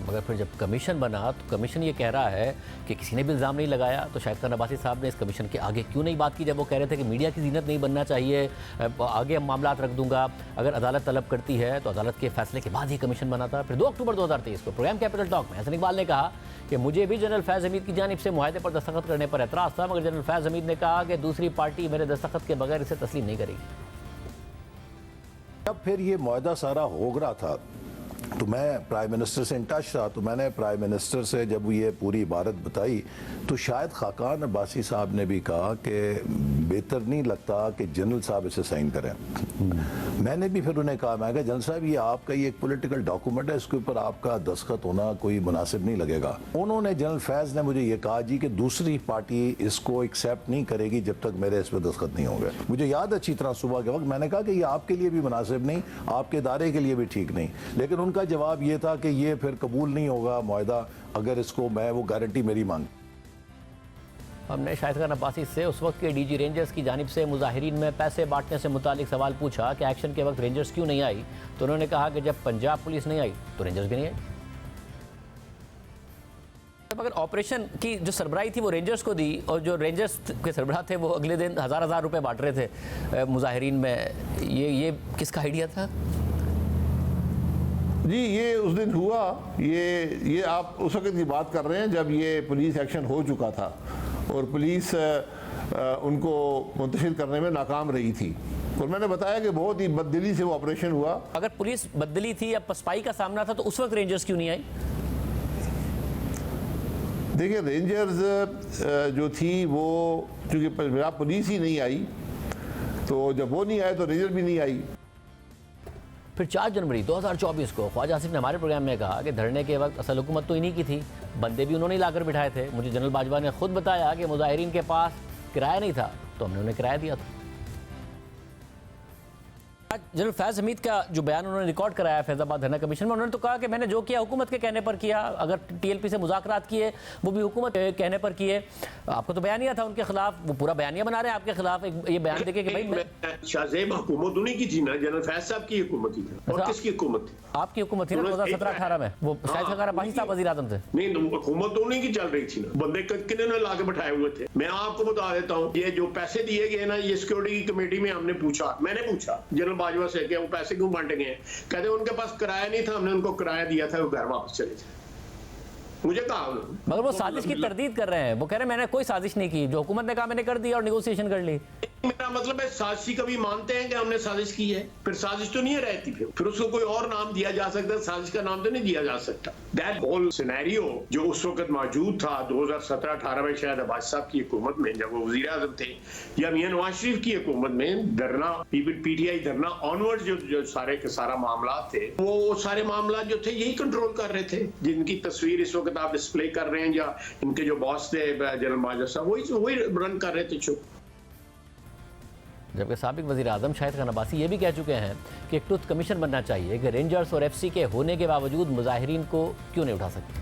S1: मगर फिर जब कमीशन बना तो कमीशन ये कह रहा है कि किसी ने भी इल्ज़ाम नहीं लगाया, तो शाहिद खान अब्बासी साहब ने इस कमीशन के आगे क्यों नहीं बात की जब वो कह रहे थे कि मीडिया की जीनत नहीं बनना चाहिए, आगे हम मामलात रख दूंगा, अगर अदालत तलब करती है तो अदालत के फैसले के बाद ही कमीशन बना था। फिर 2 अक्टूबर 2023 को प्रोग्राम कैपिटल टॉक में एहसन इकबाल ने कहा कि मुझे भी जनरल फैज़ हमीद की जानिब से मुआहदे पर दस्तखत करने पर एतराज़ था, मगर जनरल फैज़ हमीद ने कहा कि दूसरी पार्टी मेरे दस्तखत के बगैर इसे तस्लीम नहीं करेगी।
S4: जब फिर ये मुआहदा सारा हो रहा था तो मैं प्राइम मिनिस्टर से इन टच था, तो मैंने प्राइम मिनिस्टर से जब ये पूरी इबारत बताई तो शायद खाकान अब्बासी साहब ने भी कहा कि बेहतर नहीं लगता कि जनरल साहब इसे साइन करें। मैंने भी फिर उन्हें कहा, मैं कहा जनरल साहब ये आपका ये एक पॉलिटिकल डॉक्यूमेंट है, इसके ऊपर आपका दस्तखत होना कोई मुनासिब नहीं लगेगा। उन्होंने जनरल फैज़ ने मुझे ये कहा जी कि दूसरी पार्टी इसको एक्सेप्ट नहीं करेगी जब तक मेरे इस पर दस्तखत नहीं होंगे। मुझे याद अच्छी तरह सुबह के वक्त मैंने कहा कि ये आपके लिए भी मुनासिब नहीं, आपके इदारे के लिए भी ठीक नहीं, लेकिन उनका जवाब ये था कि ये फिर कबूल नहीं होगा मुआहदा अगर इसको मैं वो गारंटी मेरी मांग।
S1: हमने शाहिद खान अब्बासी से उस वक्त के डीजी रेंजर्स की जानिब से मुजाहिरीन में पैसे बांटने से मुतालिक सवाल पूछा कि एक्शन के वक्त रेंजर्स क्यों नहीं आई, तो उन्होंने कहा कि जब पंजाब पुलिस नहीं आई तो रेंजर्स भी नहीं आई। अगर ऑपरेशन की जो सरबराही थी वो रेंजर्स को दी और जो रेंजर्स के सरबराह थे वो अगले दिन हज़ार रुपए बांट रहे थे मुजाहिरीन में, ये किसका आइडिया था?
S3: जी ये उस दिन हुआ, ये आप उस वक्त की बात कर रहे हैं जब ये पुलिस एक्शन हो चुका था और पुलिस उनको मुंतशिर करने में नाकाम रही थी, और मैंने बताया कि बहुत ही बददिली से वो ऑपरेशन हुआ।
S1: अगर पुलिस बददिली थी या पसपाई का सामना था तो उस वक्त रेंजर्स क्यों नहीं आई?
S3: देखिए रेंजर्स जो थी वो चूँकि पंजाब पुलिस ही नहीं आई, तो जब वो नहीं आए तो रेंजर भी नहीं आई।
S1: फिर 4 जनवरी 2024 को ख्वाजा आसिफ ने हमारे प्रोग्राम में कहा कि धरने के वक्त असल हुकूमत तो इन्हीं की थी, बंदे भी उन्होंने लाकर बिठाए थे। मुझे जनरल बाजवा ने खुद बताया कि मुजाहिरीन के पास किराया नहीं था तो हमने उन्हें किराया दिया था। जनरल फैज़ हमीद का जो बयान उन्होंने रिकॉर्ड कराया फैज़ाबाद धरना कमीशन में, उन्होंने तो कहा कि मैंने जो किया हुकूमत के कहने पर किया, अगर टीएलपी से मुज़ाकरात किए वो भी हुकूमत के कहने पर किए। आपको तो बयानिया था उनके खिलाफ, वो पूरा बयानिया बना रहे हैं आपके खिलाफ, ये बयान देके कि भाई
S5: शाहजेब हुकूमत उन्हीं की थी ना, जनरल फैज़ साहब की हुकूमत थी और किसकी हुकूमत थी?
S1: आपकी हुकूमत थी ना 2017-18 में, वो शाहिद खान अब्बासी साहब वज़ीर आज़म थे।
S5: नहीं, हुकूमत उन्हीं की चल रही थी ना, बंदे किन्होंने ला के बैठाए हुए थे। मैं आपको बता देता हूँ, ये जो पैसे दिए गए ना, ये सिक्योरिटी की कमेटी में हमने पूछा, मैंने पूछा जनरल बाजवा से कि वो पैसे क्यों बांटे गए? कहते उनके पास किराया नहीं था, हमने उनको किराया दिया था, वो घर वापस चले जाए। मुझे कहा
S1: मगर वो साजिश की तरदीद कर रहे हैं, वो कह रहे हैं मैंने कोई साजिश नहीं की, जो हुकूमत ने कहा मैंने कर दिया और नेगोशिएशन कर ली।
S5: मेरा मतलब है साजिश कभी मानते हैं कि हमने साजिश की है, फिर साजिश तो नहीं रहती, फिर उसको कोई और नाम दिया जा सकता है, साजिश का नाम तो नहीं दिया जा सकता। दैट होल सिनेरियो जो उस वक्त मौजूद था 2017-18 में, शायद अब्बास साहब की हुकूमत में जब वो वजीर आजम थे, या मियां नवाज शरीफ की हुकूमत में, धरना पीटीआई धरना ऑनवर्ड जो सारे के सारा मामला थे, वो सारे मामला जो थे यही कंट्रोल कर रहे थे, जिनकी तस्वीर इस वक्त आप डिस्प्ले कर रहे हैं, या इनके जो बॉस थे जनरल बाजवा साहब वही रन कर रहे थे चुप।
S1: जबकि साबिक वज़ीर आज़म शाहिद खान अब्बासी ये भी कह चुके हैं कि एक ट्रुथ कमीशन बनना चाहिए कि रेंजर्स और एफसी के होने के बावजूद मुजाहिरीन को क्यों नहीं उठा सकते।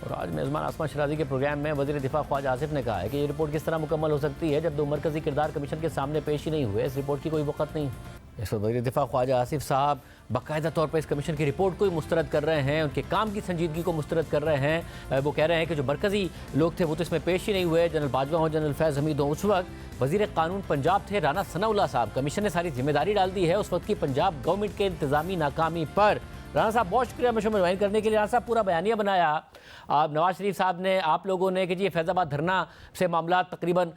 S1: और आज मेज़बान आसमा शराजी के प्रोग्राम में वज़ीर दिफा ख्वाजा आसिफ ने कहा है कि ये रिपोर्ट किस तरह मुकम्मल हो सकती है जब दो मरकज़ी किरदार कमीशन के सामने पेश ही नहीं हुए। इस रिपोर्ट की कोई वक़्त नहीं। इस वक्त वज़ीर दिफा ख्वाजा आसिफ साहब बाकायदा तौर पर इस कमीशन की रिपोर्ट को ही मुस्तरद कर रहे हैं, उनके काम की संजीदगी को मुस्तरद कर रहे हैं। वो कह रहे हैं कि जो मरकज़ी लोग थे वो तो इसमें पेश ही नहीं हुए, जनरल बाजवा हो, जनरल फैज़ हमीद हो। उस वक्त वज़ीर कानून पंजाब थे राना सनाउल्लाह साहब। कमीशन ने सारी जिम्मेदारी डाल दी है उस वक्त की पंजाब गवर्नमेंट के इंतज़ामी नाकामी पर। राना साहब बहुत शुक्रिया मशवरा मुआयन करने के लिए। राना साहब पूरा बयानिया बनाया नवाज शरीफ साहब ने, आप लोगों ने, कि जी फैज़ाबाद धरना से मामला तकरीबन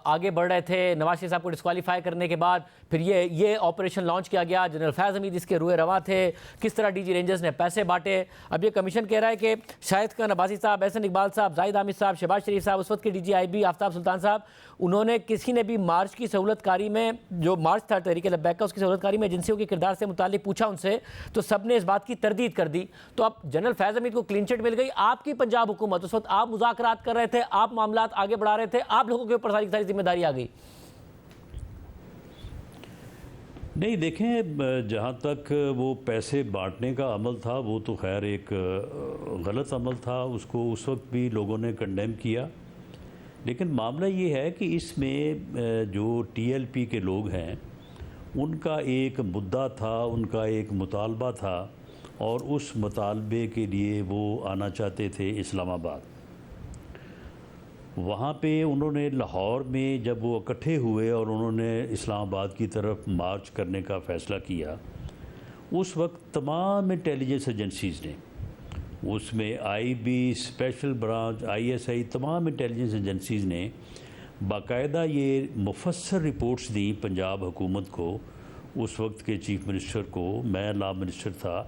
S1: आगे बढ़ रहे थे। नवाज शरीफ साहब को डिस्क्वालीफाई करने के बाद फिर ये ऑपरेशन लॉन्च किया गया, जनरल फैज़ हमीद इसके रुए रवा थे, किस तरह डीजी रेंजर्स ने पैसे बांटे। अब ये कमीशन कह रहा है कि शाहिद खान अब्बासी साहब, एहसन इकबाल साहब, जाहिद हामिद साहब, शहबाज शरीफ साहब, उस वक्त के DGIB आफ्ताब सुल्तान साहब, उन्होंने किसी ने भी मार्च की सहूलतकारी में, जो मार्च था तहरीक लब्बैक का, उसकी सहूलतकारी में एजेंसियों के किरदार से मुतालिक पूछा उनसे, तो सब ने इस बात की तरदीद कर दी। तो अब जनरल फैज़ हमीद को क्लीन चिट मिल गई। आपकी पंजाब हुकूमत, उस वक्त आप मुज़ाकरात कर रहे थे, आप मामलात आगे बढ़ा रहे थे, आप लोगों के ऊपर सारी सारी जिम्मेदारी आ गई।
S6: नहीं देखें, जहाँ तक वो पैसे बांटने का अमल था वो तो खैर एक गलत अमल था, उसको उस वक्त भी लोगों ने कंडेम किया। लेकिन मामला ये है कि इसमें जो TLP के लोग हैं उनका एक मुद्दा था, उनका एक मुतालबा था, और उस मुतालबे के लिए वो आना चाहते थे इस्लामाबाद। वहाँ पे उन्होंने लाहौर में जब वो इकट्ठे हुए और उन्होंने इस्लामाबाद की तरफ मार्च करने का फ़ैसला किया, उस वक्त तमाम इंटेलिजेंस एजेंसीज़ ने, उसमें IB, स्पेशल ब्रांच, ISI, तमाम इंटेलिजेंस एजेंसीज़ ने बाकायदा ये मुफस्सर रिपोर्ट्स दी पंजाब हुकूमत को, उस वक्त के चीफ मिनिस्टर को, मैं लॉ मिनिस्टर था,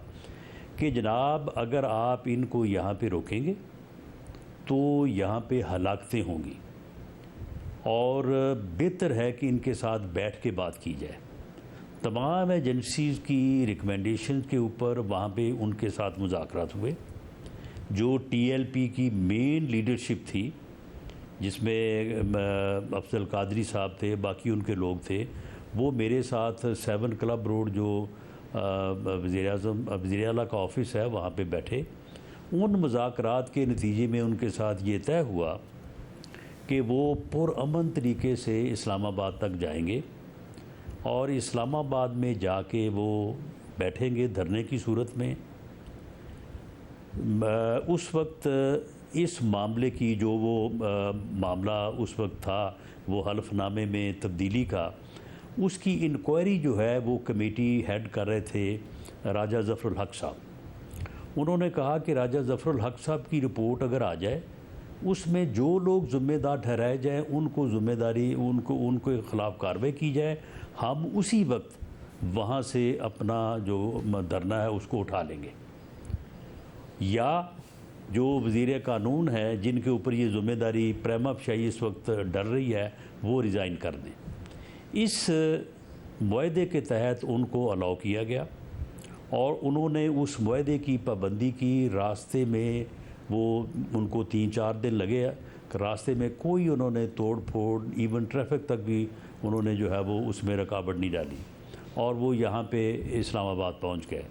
S6: कि जनाब अगर आप इनको यहाँ पे रोकेंगे तो यहाँ पे हलाकतें होंगी और बेहतर है कि इनके साथ बैठ के बात की जाए। तमाम एजेंसीज़ की रिकमेंडेशन के ऊपर वहाँ पे उनके साथ मुज़ाकरात हुए। जो TLP की मेन लीडरशिप थी, जिसमें अफजल कादरी साहब थे, बाकी उनके लोग थे, वो मेरे साथ 7 क्लब रोड जो वज़ीर आला का ऑफिस है वहाँ पे बैठे। उन मुज़ाकरात के नतीजे में उनके साथ ये तय हुआ कि वो पुरअमन तरीके से इस्लामाबाद तक जाएंगे और इस्लामाबाद में जाके वो बैठेंगे धरने की सूरत में। उस वक्त इस मामले की जो वो मामला उस वक्त था वो हल्फनामे में तब्दीली का, उसकी इंक्वायरी जो है वो कमेटी हेड कर रहे थे राजा ज़फ़रुल हक साहब। उन्होंने कहा कि राजा ज़फ़रुल हक साहब की रिपोर्ट अगर आ जाए, उसमें जो लोग ज़िम्मेदार ठहराए जाएँ उनको ज़िम्मेदारी, उनके ख़िलाफ़ कार्रवाई की जाए, हम उसी वक्त वहाँ से अपना जो धरना है उसको उठा लेंगे, या जो वज़ीर कानून है जिनके ऊपर ये ज़िम्मेदारी प्रेमा फ़शाई इस वक्त डर रही है वो रिज़ाइन कर दें। इस मुआहदे के तहत उनको अलाउ किया गया और उन्होंने उस मुआहदे की पाबंदी की। रास्ते में वो उनको 3-4 दिन लगे, रास्ते में कोई उन्होंने तोड़ फोड़, इवन ट्रैफिक तक भी उन्होंने जो है वो उसमें रुकावट नहीं डाली और वो यहाँ पे इस्लामाबाद पहुँच गए।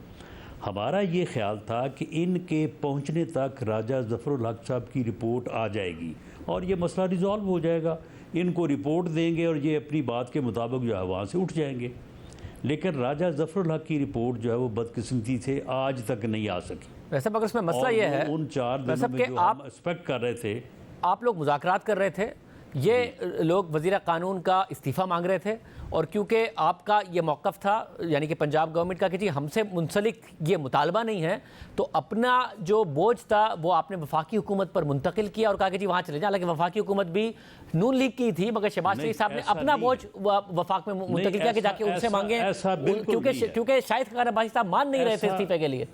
S6: हमारा ये ख्याल था कि इनके पहुँचने तक राजा ज़फ़रुल हक साहब की रिपोर्ट आ जाएगी और ये मसला रिज़ॉल्व हो जाएगा। इनको रिपोर्ट देंगे और ये अपनी बात के मुताबिक जो है वहाँ से उठ जाएंगे। लेकिन राजा ज़फ़रुल हक की रिपोर्ट जो है वो बदकिस्मती से आज तक नहीं आ सकी।
S1: वैसे मगर इसमें मसला ये है,
S6: उन 4 दिनों में जो हम एक्सपेक्ट कर रहे थे,
S1: आप लोग मुज़ाकरात कर रहे थे, ये लोग वज़ीर कानून का इस्तीफ़ा मांग रहे थे और क्योंकि आपका ये मौक़िफ़ था यानी कि पंजाब गवर्नमेंट का कि जी हमसे मुंसलिक ये मुतालबा नहीं है, तो अपना जो बोझ था वो आपने वफाकी हुकूमत पर मुंतकिल किया और कहा कि जी वहाँ चले जाए। हालांकि वफाकी हुकूमत भी नून लीग की थी, मगर शहबाज शरीफ साहब ने अपना बोझ वफाक में मुंतकिल किया कि जाके उनसे मांगे, क्योंकि शाहिद खान अब्बासी साहब मान नहीं रहे थे इस्तीफ़े के लिए।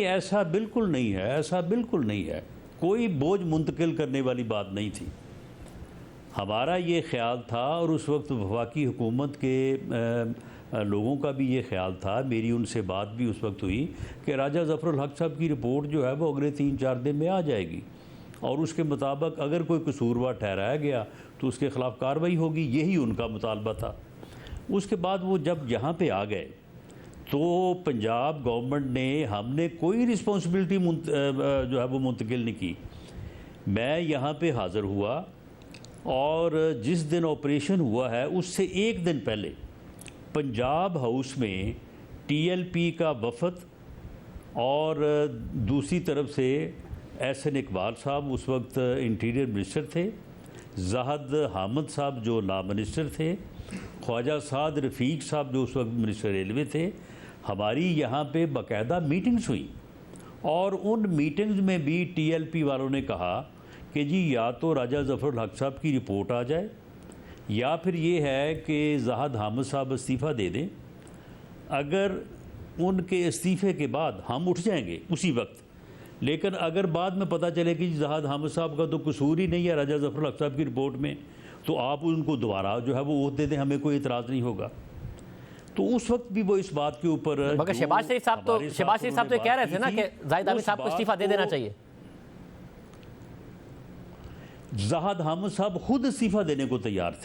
S6: ऐसा बिल्कुल नहीं है, ऐसा बिल्कुल नहीं है। कोई बोझ मुंतकिल करने वाली बात नहीं थी। हमारा ये ख्याल था और उस वक्त वफाकी हुकूमत के लोगों का भी ये ख्याल था, मेरी उनसे बात भी उस वक्त हुई कि राजा ज़फ़रुल हक साहब की रिपोर्ट जो है वो अगले 3-4 दिन में आ जाएगी और उसके मुताबिक अगर कोई कसूरवार ठहराया गया तो उसके ख़िलाफ़ कार्रवाई होगी। यही उनका मुतालबा था। उसके बाद वो जब यहाँ पे आ गए तो पंजाब गवर्नमेंट ने, हमने कोई रिस्पॉन्सिबिलिटी जो है वो मुंतकिल नहीं की। मैं यहाँ पे हाज़िर हुआ और जिस दिन ऑपरेशन हुआ है उससे एक दिन पहले पंजाब हाउस में टीएलपी का वफद और दूसरी तरफ से एहसन इकबाल साहब उस वक्त इंटीरियर मिनिस्टर थे, ज़ाहिद हामिद साहब जो लॉ मिनिस्टर थे, ख्वाजा साद रफ़ीक साहब जो उस वक्त मिनिस्टर रेलवे थे, हमारी यहाँ पे बाकायदा मीटिंग्स हुई और उन मीटिंग्स में भी टीएलपी वालों ने कहा कि जी या तो राजा ज़फ़रुल हक साहब की रिपोर्ट आ जाए या फिर ये है कि ज़ाहिद हामिद साहब इस्तीफ़ा दे दें। अगर उनके इस्तीफ़े के बाद हम उठ जाएंगे उसी वक्त, लेकिन अगर बाद में पता चले कि ज़ाहिद हामिद साहब का तो कसूर ही नहीं है राजा ज़फ़रुल हक साहब की रिपोर्ट में, तो आप उनको दोबारा जो है वो वोट दे दें, हमें कोई इतराज़ नहीं होगा। तो उस वक्त भी वो इस बात के ऊपर,
S1: मगर शहबाज शरीफ साहब तो कह रहे थे ना कि ज़ाहिद हामिद साहब को इस्तीफ़ा दे देना चाहिए।
S6: ज़ाहिद हामिद साहब खुद इस्तीफ़ा देने को तैयार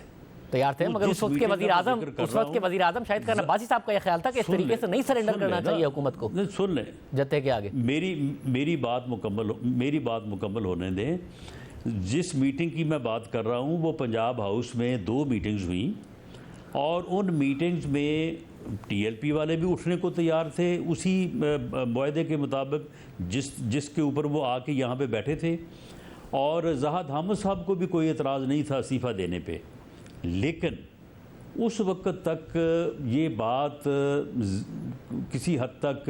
S6: थे,
S1: मगर उस वक्त के वज़ीर आज़म शाहिद खान अब्बासी साहब का यह ख्याल था कि इस तरीके से नहीं सरेंडर करना चाहिए हुकूमत को।
S6: सुन लें
S1: जत्थे के आगे
S6: मेरी बात मुकम्मल होने दें। जिस मीटिंग की मैं बात कर रहा हूँ वो पंजाब हाउस में 2 मीटिंग्स हुई और उन मीटिंग्स में टीएलपी वाले भी उठने को तैयार थे उसी मुआहदे के मुताबिक जिसके ऊपर वो आके यहाँ पे बैठे थे, और ज़ाहिद हामिद साहब को भी कोई एतराज़ नहीं था इस्तीफ़ा देने पे। लेकिन उस वक्त तक ये बात किसी हद तक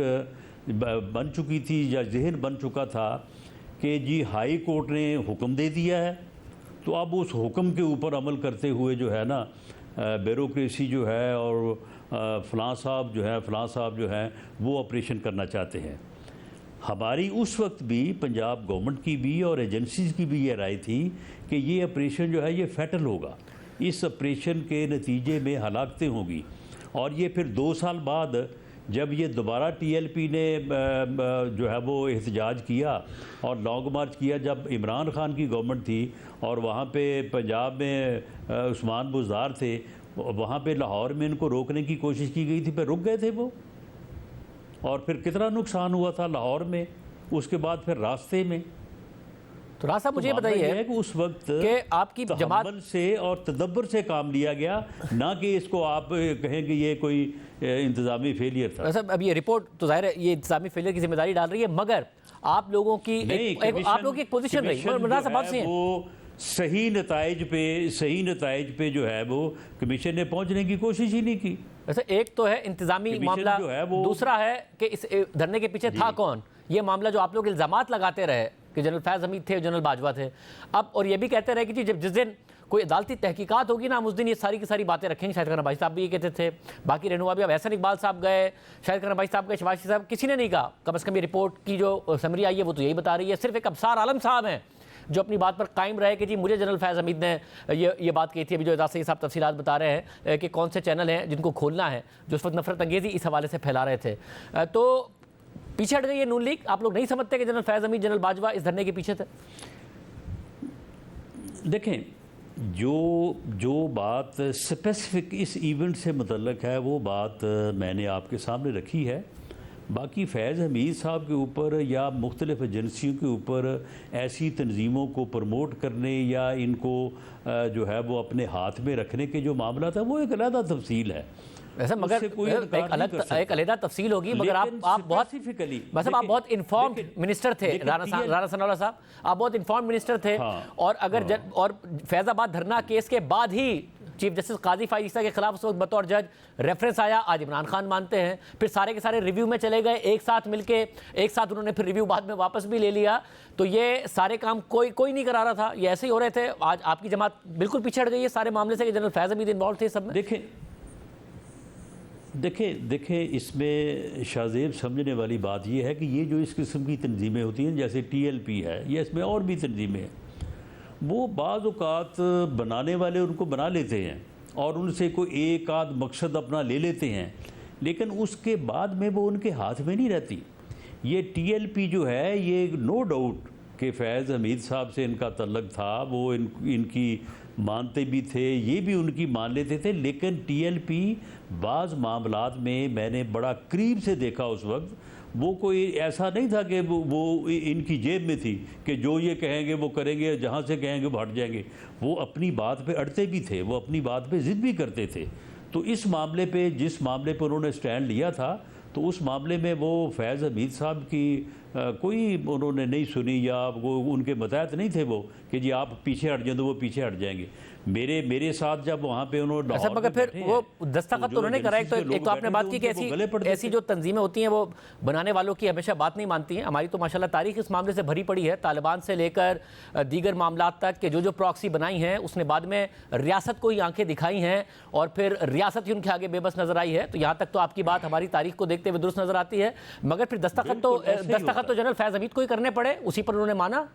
S6: बन चुकी थी या जहन बन चुका था कि जी हाई कोर्ट ने हुक्म दे दिया है, तो अब उस हुक्म के ऊपर अमल करते हुए जो है ना ब्यूरोक्रेसी जो है और फ़लाँ साहब जो हैं वो ऑपरेशन करना चाहते हैं। हमारी उस वक्त भी पंजाब गवर्नमेंट की भी और एजेंसीज़ की भी ये राय थी कि ये ऑपरेशन जो है ये फैटल होगा, इस ऑपरेशन के नतीजे में हलाकतें होंगी। और ये फिर 2 साल बाद जब ये दोबारा टीएलपी ने जो है वो एहतजाज किया और लॉन्ग मार्च किया, जब इमरान खान की गवर्नमेंट थी और वहाँ पे पंजाब में उस्मान बुज़दार थे, वहाँ पे लाहौर में इनको रोकने की कोशिश की गई थी, फिर रुक गए थे वो, और फिर कितना नुकसान हुआ था लाहौर में, उसके बाद फिर रास्ते में।
S1: तो राज साहब मुझे बताइए
S6: कि उस वक्त
S1: कि आपकी जमात
S6: से और तदब्बर से काम लिया गया, ना कि इसको आप कहेंगे ये कोई इंतजामी फेलियर था।
S1: सर अब ये रिपोर्ट तो जाहिर है ये इंतजामी फेलियर की जिम्मेदारी डाल रही है, मगर आप लोगों की आप लोगों की एक पोजीशन रही,
S6: वो सही नताइज पे जो है वो कमीशन ने पहुंचने की कोशिश ही नहीं की।
S1: वैसे एक तो है इंतजामी मामला, दूसरा है कि इस धरने के पीछे था कौन, ये मामला जो आप लोग इल्जामात लगाते रहे कि जनरल फैज़ हमीद थे, जनरल बाजवा थे, अब और ये भी कहते रहे कि जी जिस दिन कोई अदालती तहकीकात होगी ना हम उस दिन ये सारी की सारी बातें रखेंगे। शाहिद खान अब्बासी साहब भी ये कहते थे, बाकी रहनुमा भी, अब एहसन इकबाल साहब गए, शाहिद खान अब्बासी साहब गए, शहबाज शरीफ साहब, किसी ने नहीं कहा। कम से कम ये रिपोर्ट की जो समरी आई है वो तो यही बता रही है। सिर्फ एक अबसार आलम साहब हैं जो अपनी बात पर कायम रहे कि जी मुझे जनरल फैज़ हमीद ने ये बात कही थी। अभी जो एजाज सईद साहब तफसीलात बता रहे हैं कि कौन से चैनल हैं जिनको खोलना है, जो उस वक्त नफरत अंगेज़ी इस हवाले से फैला रहे थे, तो पीछे हट गई है नून लीग। आप लोग नहीं समझते कि जनरल फैज़ हमीद, जनरल बाजवा इस धरने के पीछे थे?
S6: देखें, जो बात स्पेसिफिक इस इवेंट से मुतल्लक है वो बात मैंने आपके सामने रखी है। बाकी फैज़ हमीद साहब के ऊपर या मुख्तलिफ एजेंसियों के ऊपर ऐसी तंजीमों को प्रमोट करने या इनको जो है वो अपने हाथ में रखने के जो मामला था वो एक अलग तफसील है।
S1: वैसे मगर एक अलग तफसील होगी, मगर आप बहुत इन्फॉर्म्ड मिनिस्टर थे राणा सनाउल्लाह साहब, आप बहुत इन्फॉर्म्ड मिनिस्टर थे। और अगर और फैजाबाद धरना केस के बाद ही चीफ जस्टिस काजी फाइज ईसा के खिलाफ उस वक्त बतौर जज रेफरेंस आया, आज इमरान खान मानते हैं, फिर सारे के सारे रिव्यू में चले गए, एक साथ मिलके एक साथ उन्होंने फिर रिव्यू बाद में वापस भी ले लिया। तो ये सारे काम कोई नहीं करा रहा था, ये ऐसे ही हो रहे थे। आज आपकी जमात बिल्कुल पीछे हट गई है सारे मामले से कि जनरल फैज़ हमीद इन्वॉल्व थे सब में।
S6: देखें इसमें शाहजेब समझने वाली बात यह है कि ये जो इस किस्म की तंजीमें होती हैं जैसे TLP है या इसमें और भी तंजीमें हैं, वो बाज़ औक़ात बनाने वाले उनको बना लेते हैं और उनसे कोई एक आध मकसद अपना ले लेते हैं, लेकिन उसके बाद में वो उनके हाथ में नहीं रहती। ये TLP जो है ये नो डाउट कि फैज़ हमीद साहब से इनका तल्लुक़ था, वो इनकी मानते भी थे, ये भी उनकी मान लेते थे, लेकिन TLP बाज़ मामलात में मैंने बड़ा करीब से देखा उस वक्त, वो कोई ऐसा नहीं था कि वो इनकी जेब में थी कि जो ये कहेंगे वो करेंगे, जहाँ से कहेंगे वो हट जाएंगे। वो अपनी बात पे अड़ते भी थे, वो अपनी बात पे ज़िद भी करते थे। तो इस मामले पे जिस मामले पर उन्होंने स्टैंड लिया था, तो उस मामले में वो फैज़ हमीद साहब की कोई उन्होंने नहीं सुनी या वो उनके मतहत नहीं थे वो कि जी आप पीछे हट जाए तो वो पीछे हट जाएंगे। मेरे साथ जब वहाँ पे उन्होंने
S1: अच्छा, मगर फिर वो दस्तखत तो उन्होंने करा। एक तो आपने बात की कि ऐसी जो तंजीमें होती हैं वो बनाने वालों की हमेशा बात नहीं मानती हैं। हमारी तो माशाल्लाह तारीख इस मामले से भरी पड़ी है, तालिबान से लेकर दीगर मामलात तक के जो प्रॉक्सी बनाई हैं उसने बाद में रियासत को ही आंखें दिखाई हैं और फिर रियासत ही उनके आगे बेबस नजर आई है। तो यहाँ तक तो आपकी बात हमारी तारीख को देखते हुए दुरुस्त नजर आती है, मगर फिर दस्तखत तो जनरल फैज़ हमीद को ही करने पड़े, उसी पर उन्होंने माना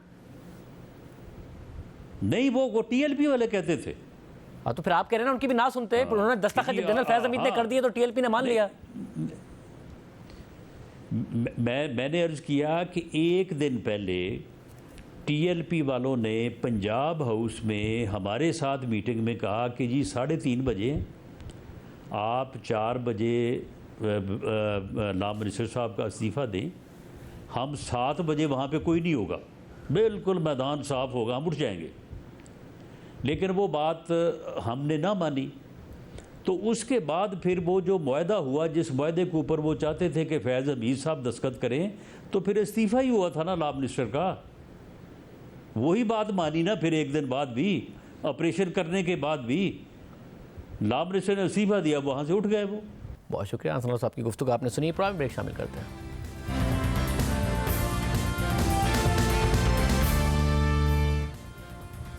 S6: नहीं। वो TLP वाले कहते थे।
S1: हाँ, तो फिर आप कह रहे हैं ना उनकी भी ना सुनते, पर उन्होंने दस्तखत जनरल फैज़ हमीद ने कर दिए तो TLP ने मान लिया।
S6: मैंने अर्ज किया कि एक दिन पहले TLP वालों ने पंजाब हाउस में हमारे साथ मीटिंग में कहा कि जी 3:30 बजे आप 4 बजे नाम मिनिस्टर साहब का इस्तीफ़ा दें, हम 7 बजे वहाँ पे कोई नहीं होगा, बिल्कुल मैदान साफ होगा, हम उठ जाएंगे। लेकिन वो बात हमने ना मानी। तो उसके बाद फिर वो जो मुआहदा हुआ, जिस मुआहदे के ऊपर वो चाहते थे कि फैज़ हमीद साहब दस्तखत करें, तो फिर इस्तीफ़ा ही हुआ था ना लॉ मिनिस्टर का। वही बात मानी ना फिर एक दिन बाद भी, ऑपरेशन करने के बाद भी लॉ मिनिस्टर ने इस्तीफ़ा दिया, वहाँ से उठ गए वो।
S1: बहुत शुक्रिया अंसर साहब की गुफ्तगू आपने सुनी। प्रोग्राम ब्रेक शामिल करते हैं।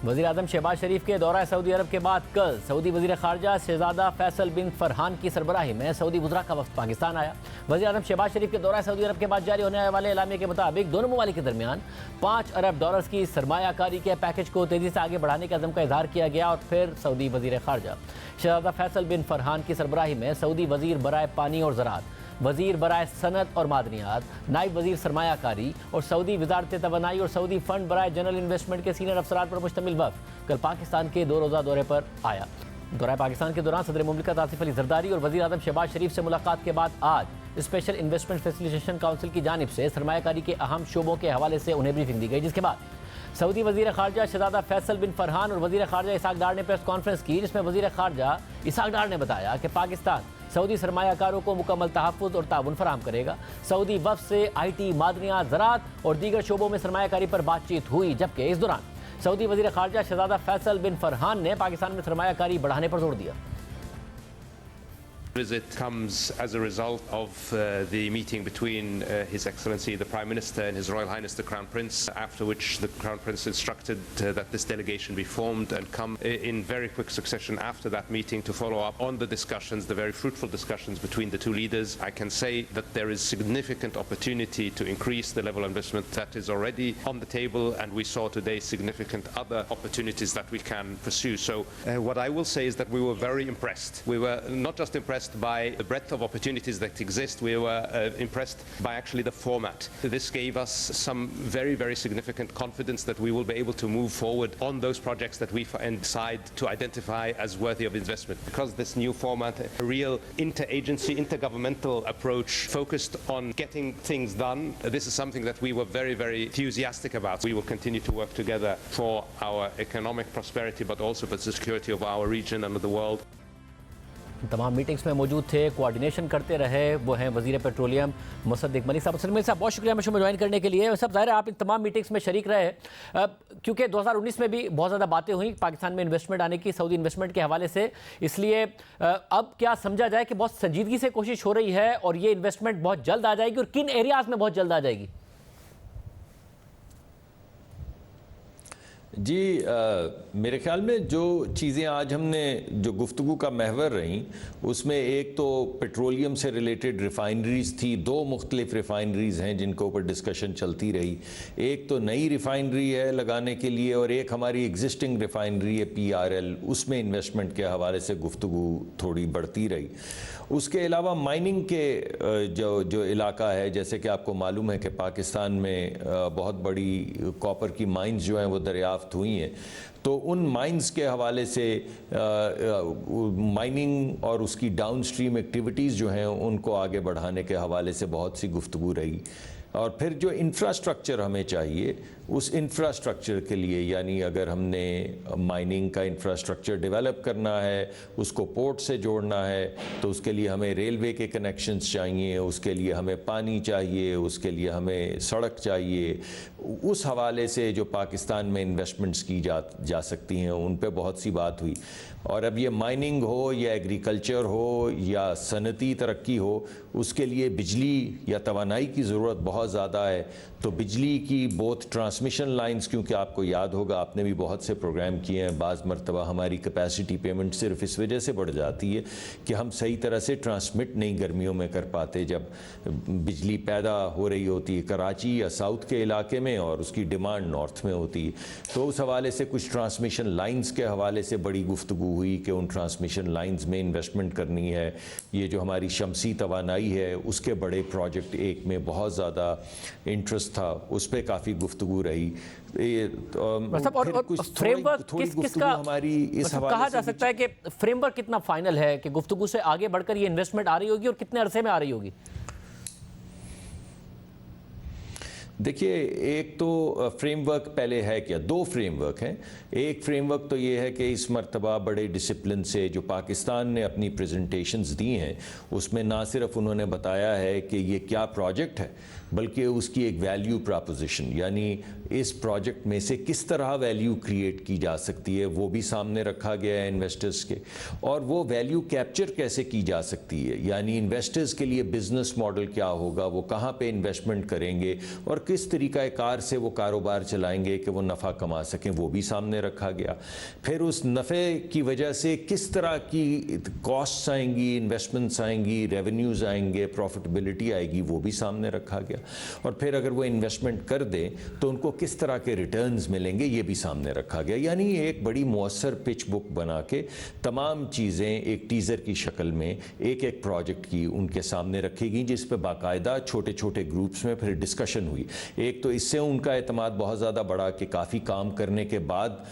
S1: वज़ीर आज़म शहबाज शरीफ के दौरा सऊदी अरब के बाद कल सऊदी वज़ीर ख़ारजा शहज़ादा फैसल बिन फरहान की सरबराही में सऊदी वज़रा का वफ़द पाकिस्तान आया। वज़ीर आज़म शहबाज शरीफ के दौरा सऊदी अरब के बाद जारी होने वाले एलामिया के मुताबिक दोनों ममालिक के दरमियान $5 अरब की सरमायाकारी के पैकेज को तेज़ी से आगे बढ़ाने के अज़म का इजहार किया गया। और फिर सऊदी वज़ीर ख़ारजा शहज़ादा फैसल बिन फरहान की सरबराही में सऊदी वज़ीर बराए पानी और ज़राअत, वज़ीर बराए सनत और मादनियात, नायब वज़ीर सरमायाकारी और सऊदी वज़ारत तवानाई और सऊदी फ़ंड बराए जनरल इन्वेस्टमेंट के सीनियर अफसरात पर मुश्तमिल वफ़द कल पाकिस्तान के 2 रोज़ा दौरे पर आया। दौरा पाकिस्तान के दौरान सदर मुमलिकत आसिफ अली जरदारी और वज़ीर आज़म शहबाज शरीफ से मुलाकात के बाद आज स्पेशल इन्वेस्टमेंट फैसिलिटेशन काउंसिल की जानिब से सरमायाकारी के अहम शोबों के हवाले से उन्हें ब्रीफिंग दी गई, जिसके बाद सऊदी वज़ीर ख़ारजा शहज़ादा फैसल बिन फरहान और वज़ीर ख़ारजा इसहाक डार ने प्रेस कॉन्फ्रेंस की, जिसमें वज़ीर ख़ारजा इसहाक डार ने बताया कि पाकिस्तान सऊदी सरमायाकारों को मुकम्मल तहफ़्फ़ुज़ और ताउन फराहम करेगा। सऊदी वफ़द से IT, मादनियात, ज़राअत और दीगर शोबों में सरमायाकारी पर बातचीत हुई, जबकि इस दौरान सऊदी वज़ीर ख़ारजा शहज़ादा फैसल बिन फरहान ने पाकिस्तान में सरमायाकारी बढ़ाने पर जोर दिया।
S7: Visit comes as a result of the meeting between His Excellency the Prime Minister and His Royal Highness the Crown Prince, after which the Crown Prince instructed that this delegation be formed and come in very quick succession after that meeting to follow up on the discussions, the very fruitful discussions between the two leaders. I can say that there is significant opportunity to increase the level of investment that is already on the table, and we saw today significant other opportunities that we can pursue. So what I will say is that we were very impressed. We were not just impressed impressed by the breadth of opportunities that exist. We were impressed by actually the format. This gave us some very, very significant confidence that we will be able to move forward on those projects that we decide to identify as worthy of investment. Because this new format, a real interagency, intergovernmental approach focused on getting things done, this is something that we were very, very enthusiastic about. We will continue to work together for our economic prosperity, but also for the security of our region and of the world.
S1: तमाम meetings में मौजूद थे, coordination करते रहे, वो हैं वज़ीर petroleum Mossadegh Malik साहब। सर साहब बहुत शुक्रिया शो में ज्वाइन करने के लिए। सब ज़ाहिर है आप इन तमाम मीटिंग्स में शरीक रहे, क्योंकि 2019 में भी बहुत ज़्यादा बातें हुई पाकिस्तान में इन्वेस्टमेंट आने की, सऊदी इन्वेस्टमेंट के हवाले से। इसलिए अब क्या समझा जाए कि बहुत संजीदगी से कोशिश हो रही है और ये इन्वेस्टमेंट बहुत जल्द आ जाएगी, और किन एरियाज़ में बहुत जल्द आ जाएगी?
S8: जी मेरे ख्याल में जो चीज़ें आज हमने जो गुफ्तगू का महवर रही, उसमें एक तो पेट्रोलियम से रिलेटेड रिफ़ाइनरीज़ थी, दो मुख्तलिफ रिफ़ाइनरीज़ हैं जिनके ऊपर डिस्कशन चलती रही। एक तो नई रिफ़ाइनरी है लगाने के लिए, और एक हमारी एग्जिस्टिंग रिफ़ाइनरी है PRL, उसमें इन्वेस्टमेंट के हवाले से गुफ्तगू थोड़ी बढ़ती रही। उसके अलावा माइनिंग के जो इलाका है, जैसे कि आपको मालूम है कि पाकिस्तान में बहुत बड़ी कॉपर की माइंस जो हैं वो दरियाफ्त हुई हैं, तो उन माइंस के हवाले से माइनिंग और उसकी डाउनस्ट्रीम एक्टिविटीज़ जो हैं उनको आगे बढ़ाने के हवाले से बहुत सी गुफ्तगू रही। और फिर जो इंफ्रास्ट्रक्चर हमें चाहिए, उस इंफ्रास्ट्रक्चर के लिए, यानी अगर हमने माइनिंग का इंफ्रास्ट्रक्चर डेवलप करना है, उसको पोर्ट से जोड़ना है, तो उसके लिए हमें रेलवे के कनेक्शंस चाहिए, उसके लिए हमें पानी चाहिए, उसके लिए हमें सड़क चाहिए। उस हवाले से जो पाकिस्तान में इन्वेस्टमेंट्स की जा सकती हैं, उन पे बहुत सी बात हुई। और अब ये माइनिंग हो या एग्रीकल्चर हो या सनती तरक्की हो, उसके लिए बिजली या तवानाई की ज़रूरत बहुत ज़्यादा है। तो बिजली की बोथ ट्रांसमिशन लाइंस, क्योंकि आपको याद होगा आपने भी बहुत से प्रोग्राम किए हैं, बाज़ मरतबा हमारी कैपेसिटी पेमेंट सिर्फ इस वजह से बढ़ जाती है कि हम सही तरह से ट्रांसमिट नहीं गर्मियों में कर पाते, जब बिजली पैदा हो रही होती है कराची या साउथ के इलाके में और उसकी डिमांड नॉर्थ में होती है। तो उस हवाले से कुछ ट्रांसमिशन लाइंस के हवाले से बड़ी गुफ्तगू हुई कि उन ट्रांसमिशन लाइंस में इन्वेस्टमेंट करनी है। ये जो हमारी शमसी तवानाई है, उसके बड़े प्रोजेक्ट एक में बहुत ज़्यादा इंटरेस्ट था, उस पर काफ़ी गुफ्तगू रही।
S1: और फ्रेमवर्क किसका हमारी इस हवाले कहा जा सकता है कि फ्रेमवर्क कितना फाइनल है कि गुफ्तगू से आगे बढ़कर ये इन्वेस्टमेंट आ रही होगी, और कितने अरसे में आ रही होगी?
S8: देखिए, एक तो फ्रेमवर्क पहले है क्या, दो फ्रेमवर्क हैं। एक फ्रेमवर्क तो ये है कि इस मर्तबा बड़े डिसिप्लिन से जो पाकिस्तान ने अपनी प्रेजेंटेशंस दी हैं, उसमें ना सिर्फ उन्होंने बताया है कि ये क्या प्रोजेक्ट है, बल्कि उसकी एक वैल्यू प्रपोजिशन, यानी इस प्रोजेक्ट में से किस तरह वैल्यू क्रिएट की जा सकती है, वो भी सामने रखा गया है इन्वेस्टर्स के। और वो वैल्यू कैप्चर कैसे की जा सकती है, यानी इन्वेस्टर्स के लिए बिजनेस मॉडल क्या होगा, वो कहाँ पे इन्वेस्टमेंट करेंगे और किस तरीक़ाकार से वो कारोबार चलाएंगे कि वो नफ़ा कमा सकें, वो भी सामने रखा गया। फिर उस नफ़े की वजह से किस तरह की कॉस्ट्स आएंगी, इन्वेस्टमेंट्स आएंगी, रेवेन्यूज़ आएंगे, प्रॉफिटेबिलिटी आएगी, वो भी सामने रखा गया। और फिर अगर वो इन्वेस्टमेंट कर दें तो उनको किस तरह के रिटर्न्स मिलेंगे, ये भी सामने रखा गया। यानी एक बड़ी मुअस्सर पिच बुक बना के तमाम चीज़ें एक टीज़र की शक्ल में एक एक प्रोजेक्ट की उनके सामने रखी गई, जिस पर बाकायदा छोटे छोटे ग्रुप्स में फिर डिस्कशन हुई। एक तो इससे उनका एतमाद बहुत ज़्यादा बढ़ा कि काफ़ी काम करने के बाद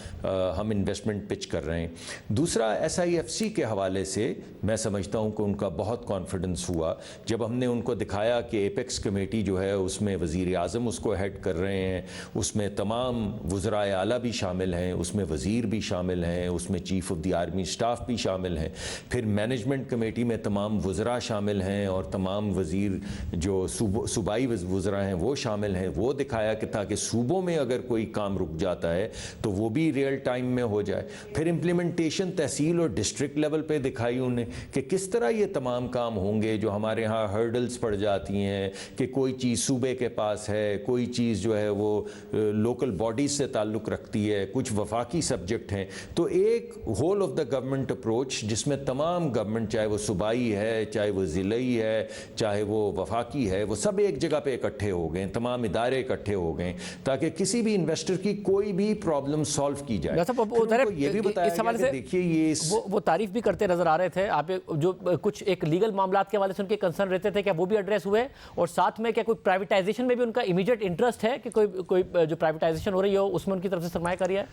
S8: हम इन्वेस्टमेंट पिच कर रहे हैं। दूसरा, SIFC के हवाले से मैं समझता हूँ कि उनका बहुत कॉन्फिडेंस हुआ जब हमने उनको दिखाया कि एपेक्स कमेटी जो है उसमें वज़ीर आज़म उसको हेड कर रहे हैं, उसमें तमाम वज़राए आला भी शामिल हैं, उसमें वज़ीर भी शामिल हैं, उसमें chief of the army staff भी शामिल हैं, फिर मैनेजमेंट कमेटी में तमाम वज़रा शामिल हैं और तमाम वज़ीर जो सूबाई वज़रा हैं वो शामिल हैं। वो दिखाया कि ताकि सूबों में अगर कोई काम रुक जाता है तो वो भी रियल टाइम में हो जाए। फिर इम्प्लीमेंटेशन तहसील और डिस्ट्रिक्ट लेवल पे दिखाई उन्हें कि किस तरह ये तमाम काम होंगे जो हमारे यहाँ हर्डल्स पड़ जाती हैं कि कोई चीज़ सूबे के पास है, कोई चीज़ जो है वो लोकल बॉडीज़ से ताल्लुक़ रखती है, कुछ वफाकी सब्जेक्ट हैं। तो एक whole of the government approach जिसमें तमाम गवर्नमेंट, चाहे वो सूबाई है, चाहे वो ज़िलाई है, चाहे वो वफाकी है, वो सब एक जगह पे इकट्ठे हो गए, तमाम तमाम इदारे इकट्ठे हो गए ताकि किसी भी इन्वेस्टर की कोई भी प्रॉब्लम सॉल्व की जाए।
S1: डॉक्टर साहब,
S8: फिर
S1: वो
S8: उनको ये भी बताया
S1: इस हवाले
S8: गया
S1: से
S8: कि देखिए ये
S1: वो तारीफ भी करते नजर आ रहे थे आप, जो कुछ एक लीगल मामलात के हवाले से उनके कंसर्न रहते थे, क्या वो भी एड्रेस हुए? और साथ में क्या कोई प्राइवेटाइजेशन में भी उनका इमीडिएट इंटरेस्ट है कि कोई जो प्राइवेटाइजेशन हो रही हो उसमें उनकी तरफ से सरमायाकारी है?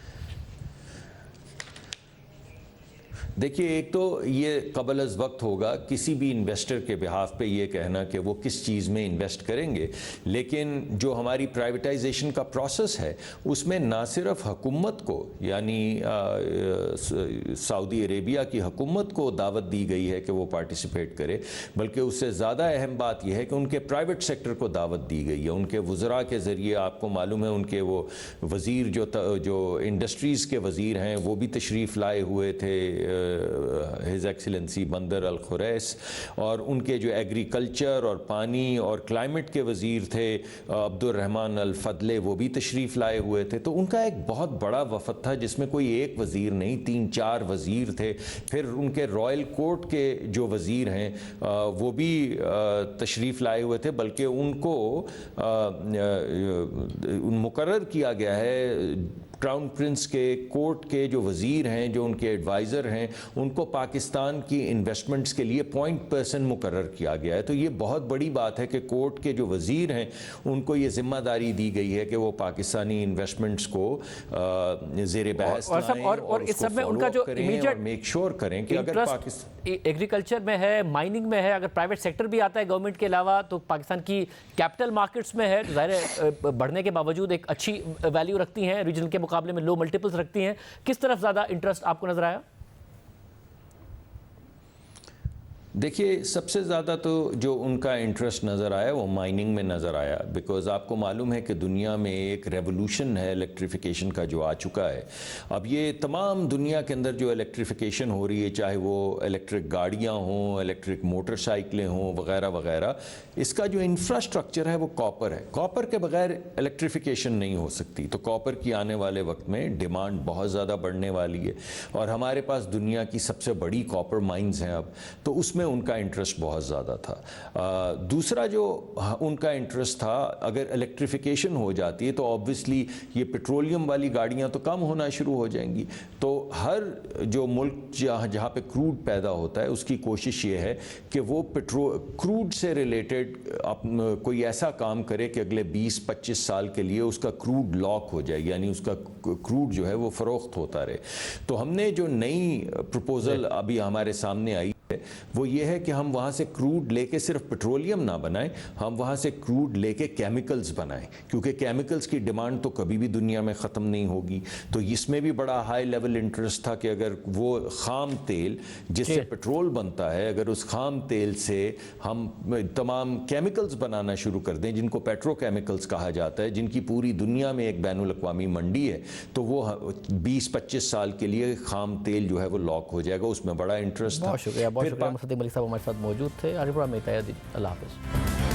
S8: देखिए, एक तो ये कबल अज़ वक्त होगा किसी भी इन्वेस्टर के बिहाफ पे ये कहना कि वो किस चीज़ में इन्वेस्ट करेंगे, लेकिन जो हमारी प्राइवेटाइजेशन का प्रोसेस है उसमें ना सिर्फ हुकूमत को यानी सऊदी अरेबिया की हुकूमत को दावत दी गई है कि वो पार्टिसिपेट करे, बल्कि उससे ज़्यादा अहम बात यह है कि उनके प्राइवेट सेक्टर को दावत दी गई है। उनके वज़रा के ज़रिए, आपको मालूम है उनके वो वज़ीर जो इंडस्ट्रीज़ के वज़ीर हैं वो भी तशरीफ़ लाए हुए थे, हिज एक्सीलेंसी बंदर अल खुरैस, और उनके जो एग्रीकल्चर और पानी और क्लाइमेट के वज़ीर थे अब्दुर्रहमान अल फदले, वो भी तशरीफ़ लाए हुए थे। तो उनका एक बहुत बड़ा वफ़द था जिसमें कोई एक वज़ीर नहीं, 3-4 वज़ीर थे। फिर उनके रॉयल कोर्ट के जो वज़ीर हैं वो भी तशरीफ़ लाए हुए थे, बल्कि उनको मुकर्रर किया गया है क्राउन प्रिंस के कोर्ट के जो वज़ीर हैं, जो उनके एडवाइज़र हैं, उनको पाकिस्तान की इन्वेस्टमेंट्स के लिए पॉइंट पर्सन मुकर्रर किया गया है। तो ये बहुत बड़ी बात है कि कोर्ट के जो वज़ीर हैं उनको ये ज़िम्मेदारी दी गई है कि वो पाकिस्तानी इन्वेस्टमेंट्स को ज़ेरे बहस लाएं
S1: और इस सब में उनका जो इमीडिएट
S8: मेक श्योर करें कि अगर पाकिस्तान
S1: एग्रीकल्चर में है, माइनिंग में है, अगर प्राइवेट सेक्टर भी आता है गवर्नमेंट के अलावा, तो पाकिस्तान की कैपिटल मार्केट्स में है, ज़ाहिर है बढ़ने के बावजूद एक अच्छी वैल्यू रखती हैं, रीजनल के मुकाबले में लो मल्टीपल्स रखती हैं। किस तरफ ज़्यादा इंटरेस्ट आपको नजर आया?
S8: देखिए, सबसे ज़्यादा तो जो उनका इंटरेस्ट नज़र आया वो माइनिंग में नज़र आया, बिकॉज़ आपको मालूम है कि दुनिया में एक रेवोल्यूशन है इलेक्ट्रिफिकेशन का जो आ चुका है। अब ये तमाम दुनिया के अंदर जो इलेक्ट्रिफिकेशन हो रही है, चाहे वो इलेक्ट्रिक गाड़ियाँ हों, इलेक्ट्रिक मोटरसाइकिलें हों, वगैरह वगैरह, इसका जो इंफ्रास्ट्रक्चर है वो कॉपर है। कॉपर के बगैर इलेक्ट्रिफिकेशन नहीं हो सकती। तो कॉपर की आने वाले वक्त में डिमांड बहुत ज़्यादा बढ़ने वाली है, और हमारे पास दुनिया की सबसे बड़ी कॉपर माइंस हैं अब, तो उसमें उनका इंटरेस्ट बहुत ज़्यादा था। दूसरा जो उनका इंटरेस्ट था, अगर इलेक्ट्रिफिकेशन हो जाती है तो ऑब्वियसली ये पेट्रोलियम वाली गाड़ियाँ तो कम होना शुरू हो जाएंगी। तो हर जो मुल्क जहाँ पे क्रूड पैदा होता है उसकी कोशिश ये है कि वो क्रूड से रिलेटेड कोई ऐसा काम करे कि अगले 20-25 साल के लिए उसका क्रूड लॉक हो जाए, यानी उसका क्रूड जो है वो फ़रोख्त होता रहे। तो हमने जो नई प्रपोज़ल अभी हमारे सामने आई वो ये है कि हम वहाँ से क्रूड लेके सिर्फ पेट्रोलियम ना बनाएं, हम वहाँ से क्रूड लेके केमिकल्स बनाएं, क्योंकि केमिकल्स की डिमांड तो कभी भी दुनिया में ख़त्म नहीं होगी। तो इसमें भी बड़ा हाई लेवल इंटरेस्ट था कि अगर वो ख़ाम तेल जिससे पेट्रोल बनता है, अगर उस ख़ाम तेल से हम तमाम केमिकल्स बनाना शुरू कर दें जिनको पेट्रोकेमिकल्स कहा जाता है, जिनकी पूरी दुनिया में एक बैनुल अक़वामी मंडी है, तो वो 20-25 साल के लिए ख़ाम तेल जो है वो लॉक हो जाएगा। उसमें बड़ा इंटरेस्ट था।
S1: बहुत शुक्रिया, बहुत शुक्रिया। मुसद्दिक मलिक साहब हमारे साथ मौजूद थे। आगे प्रोग्राम में इत्यादि। अल्लाह हाफ़िज़।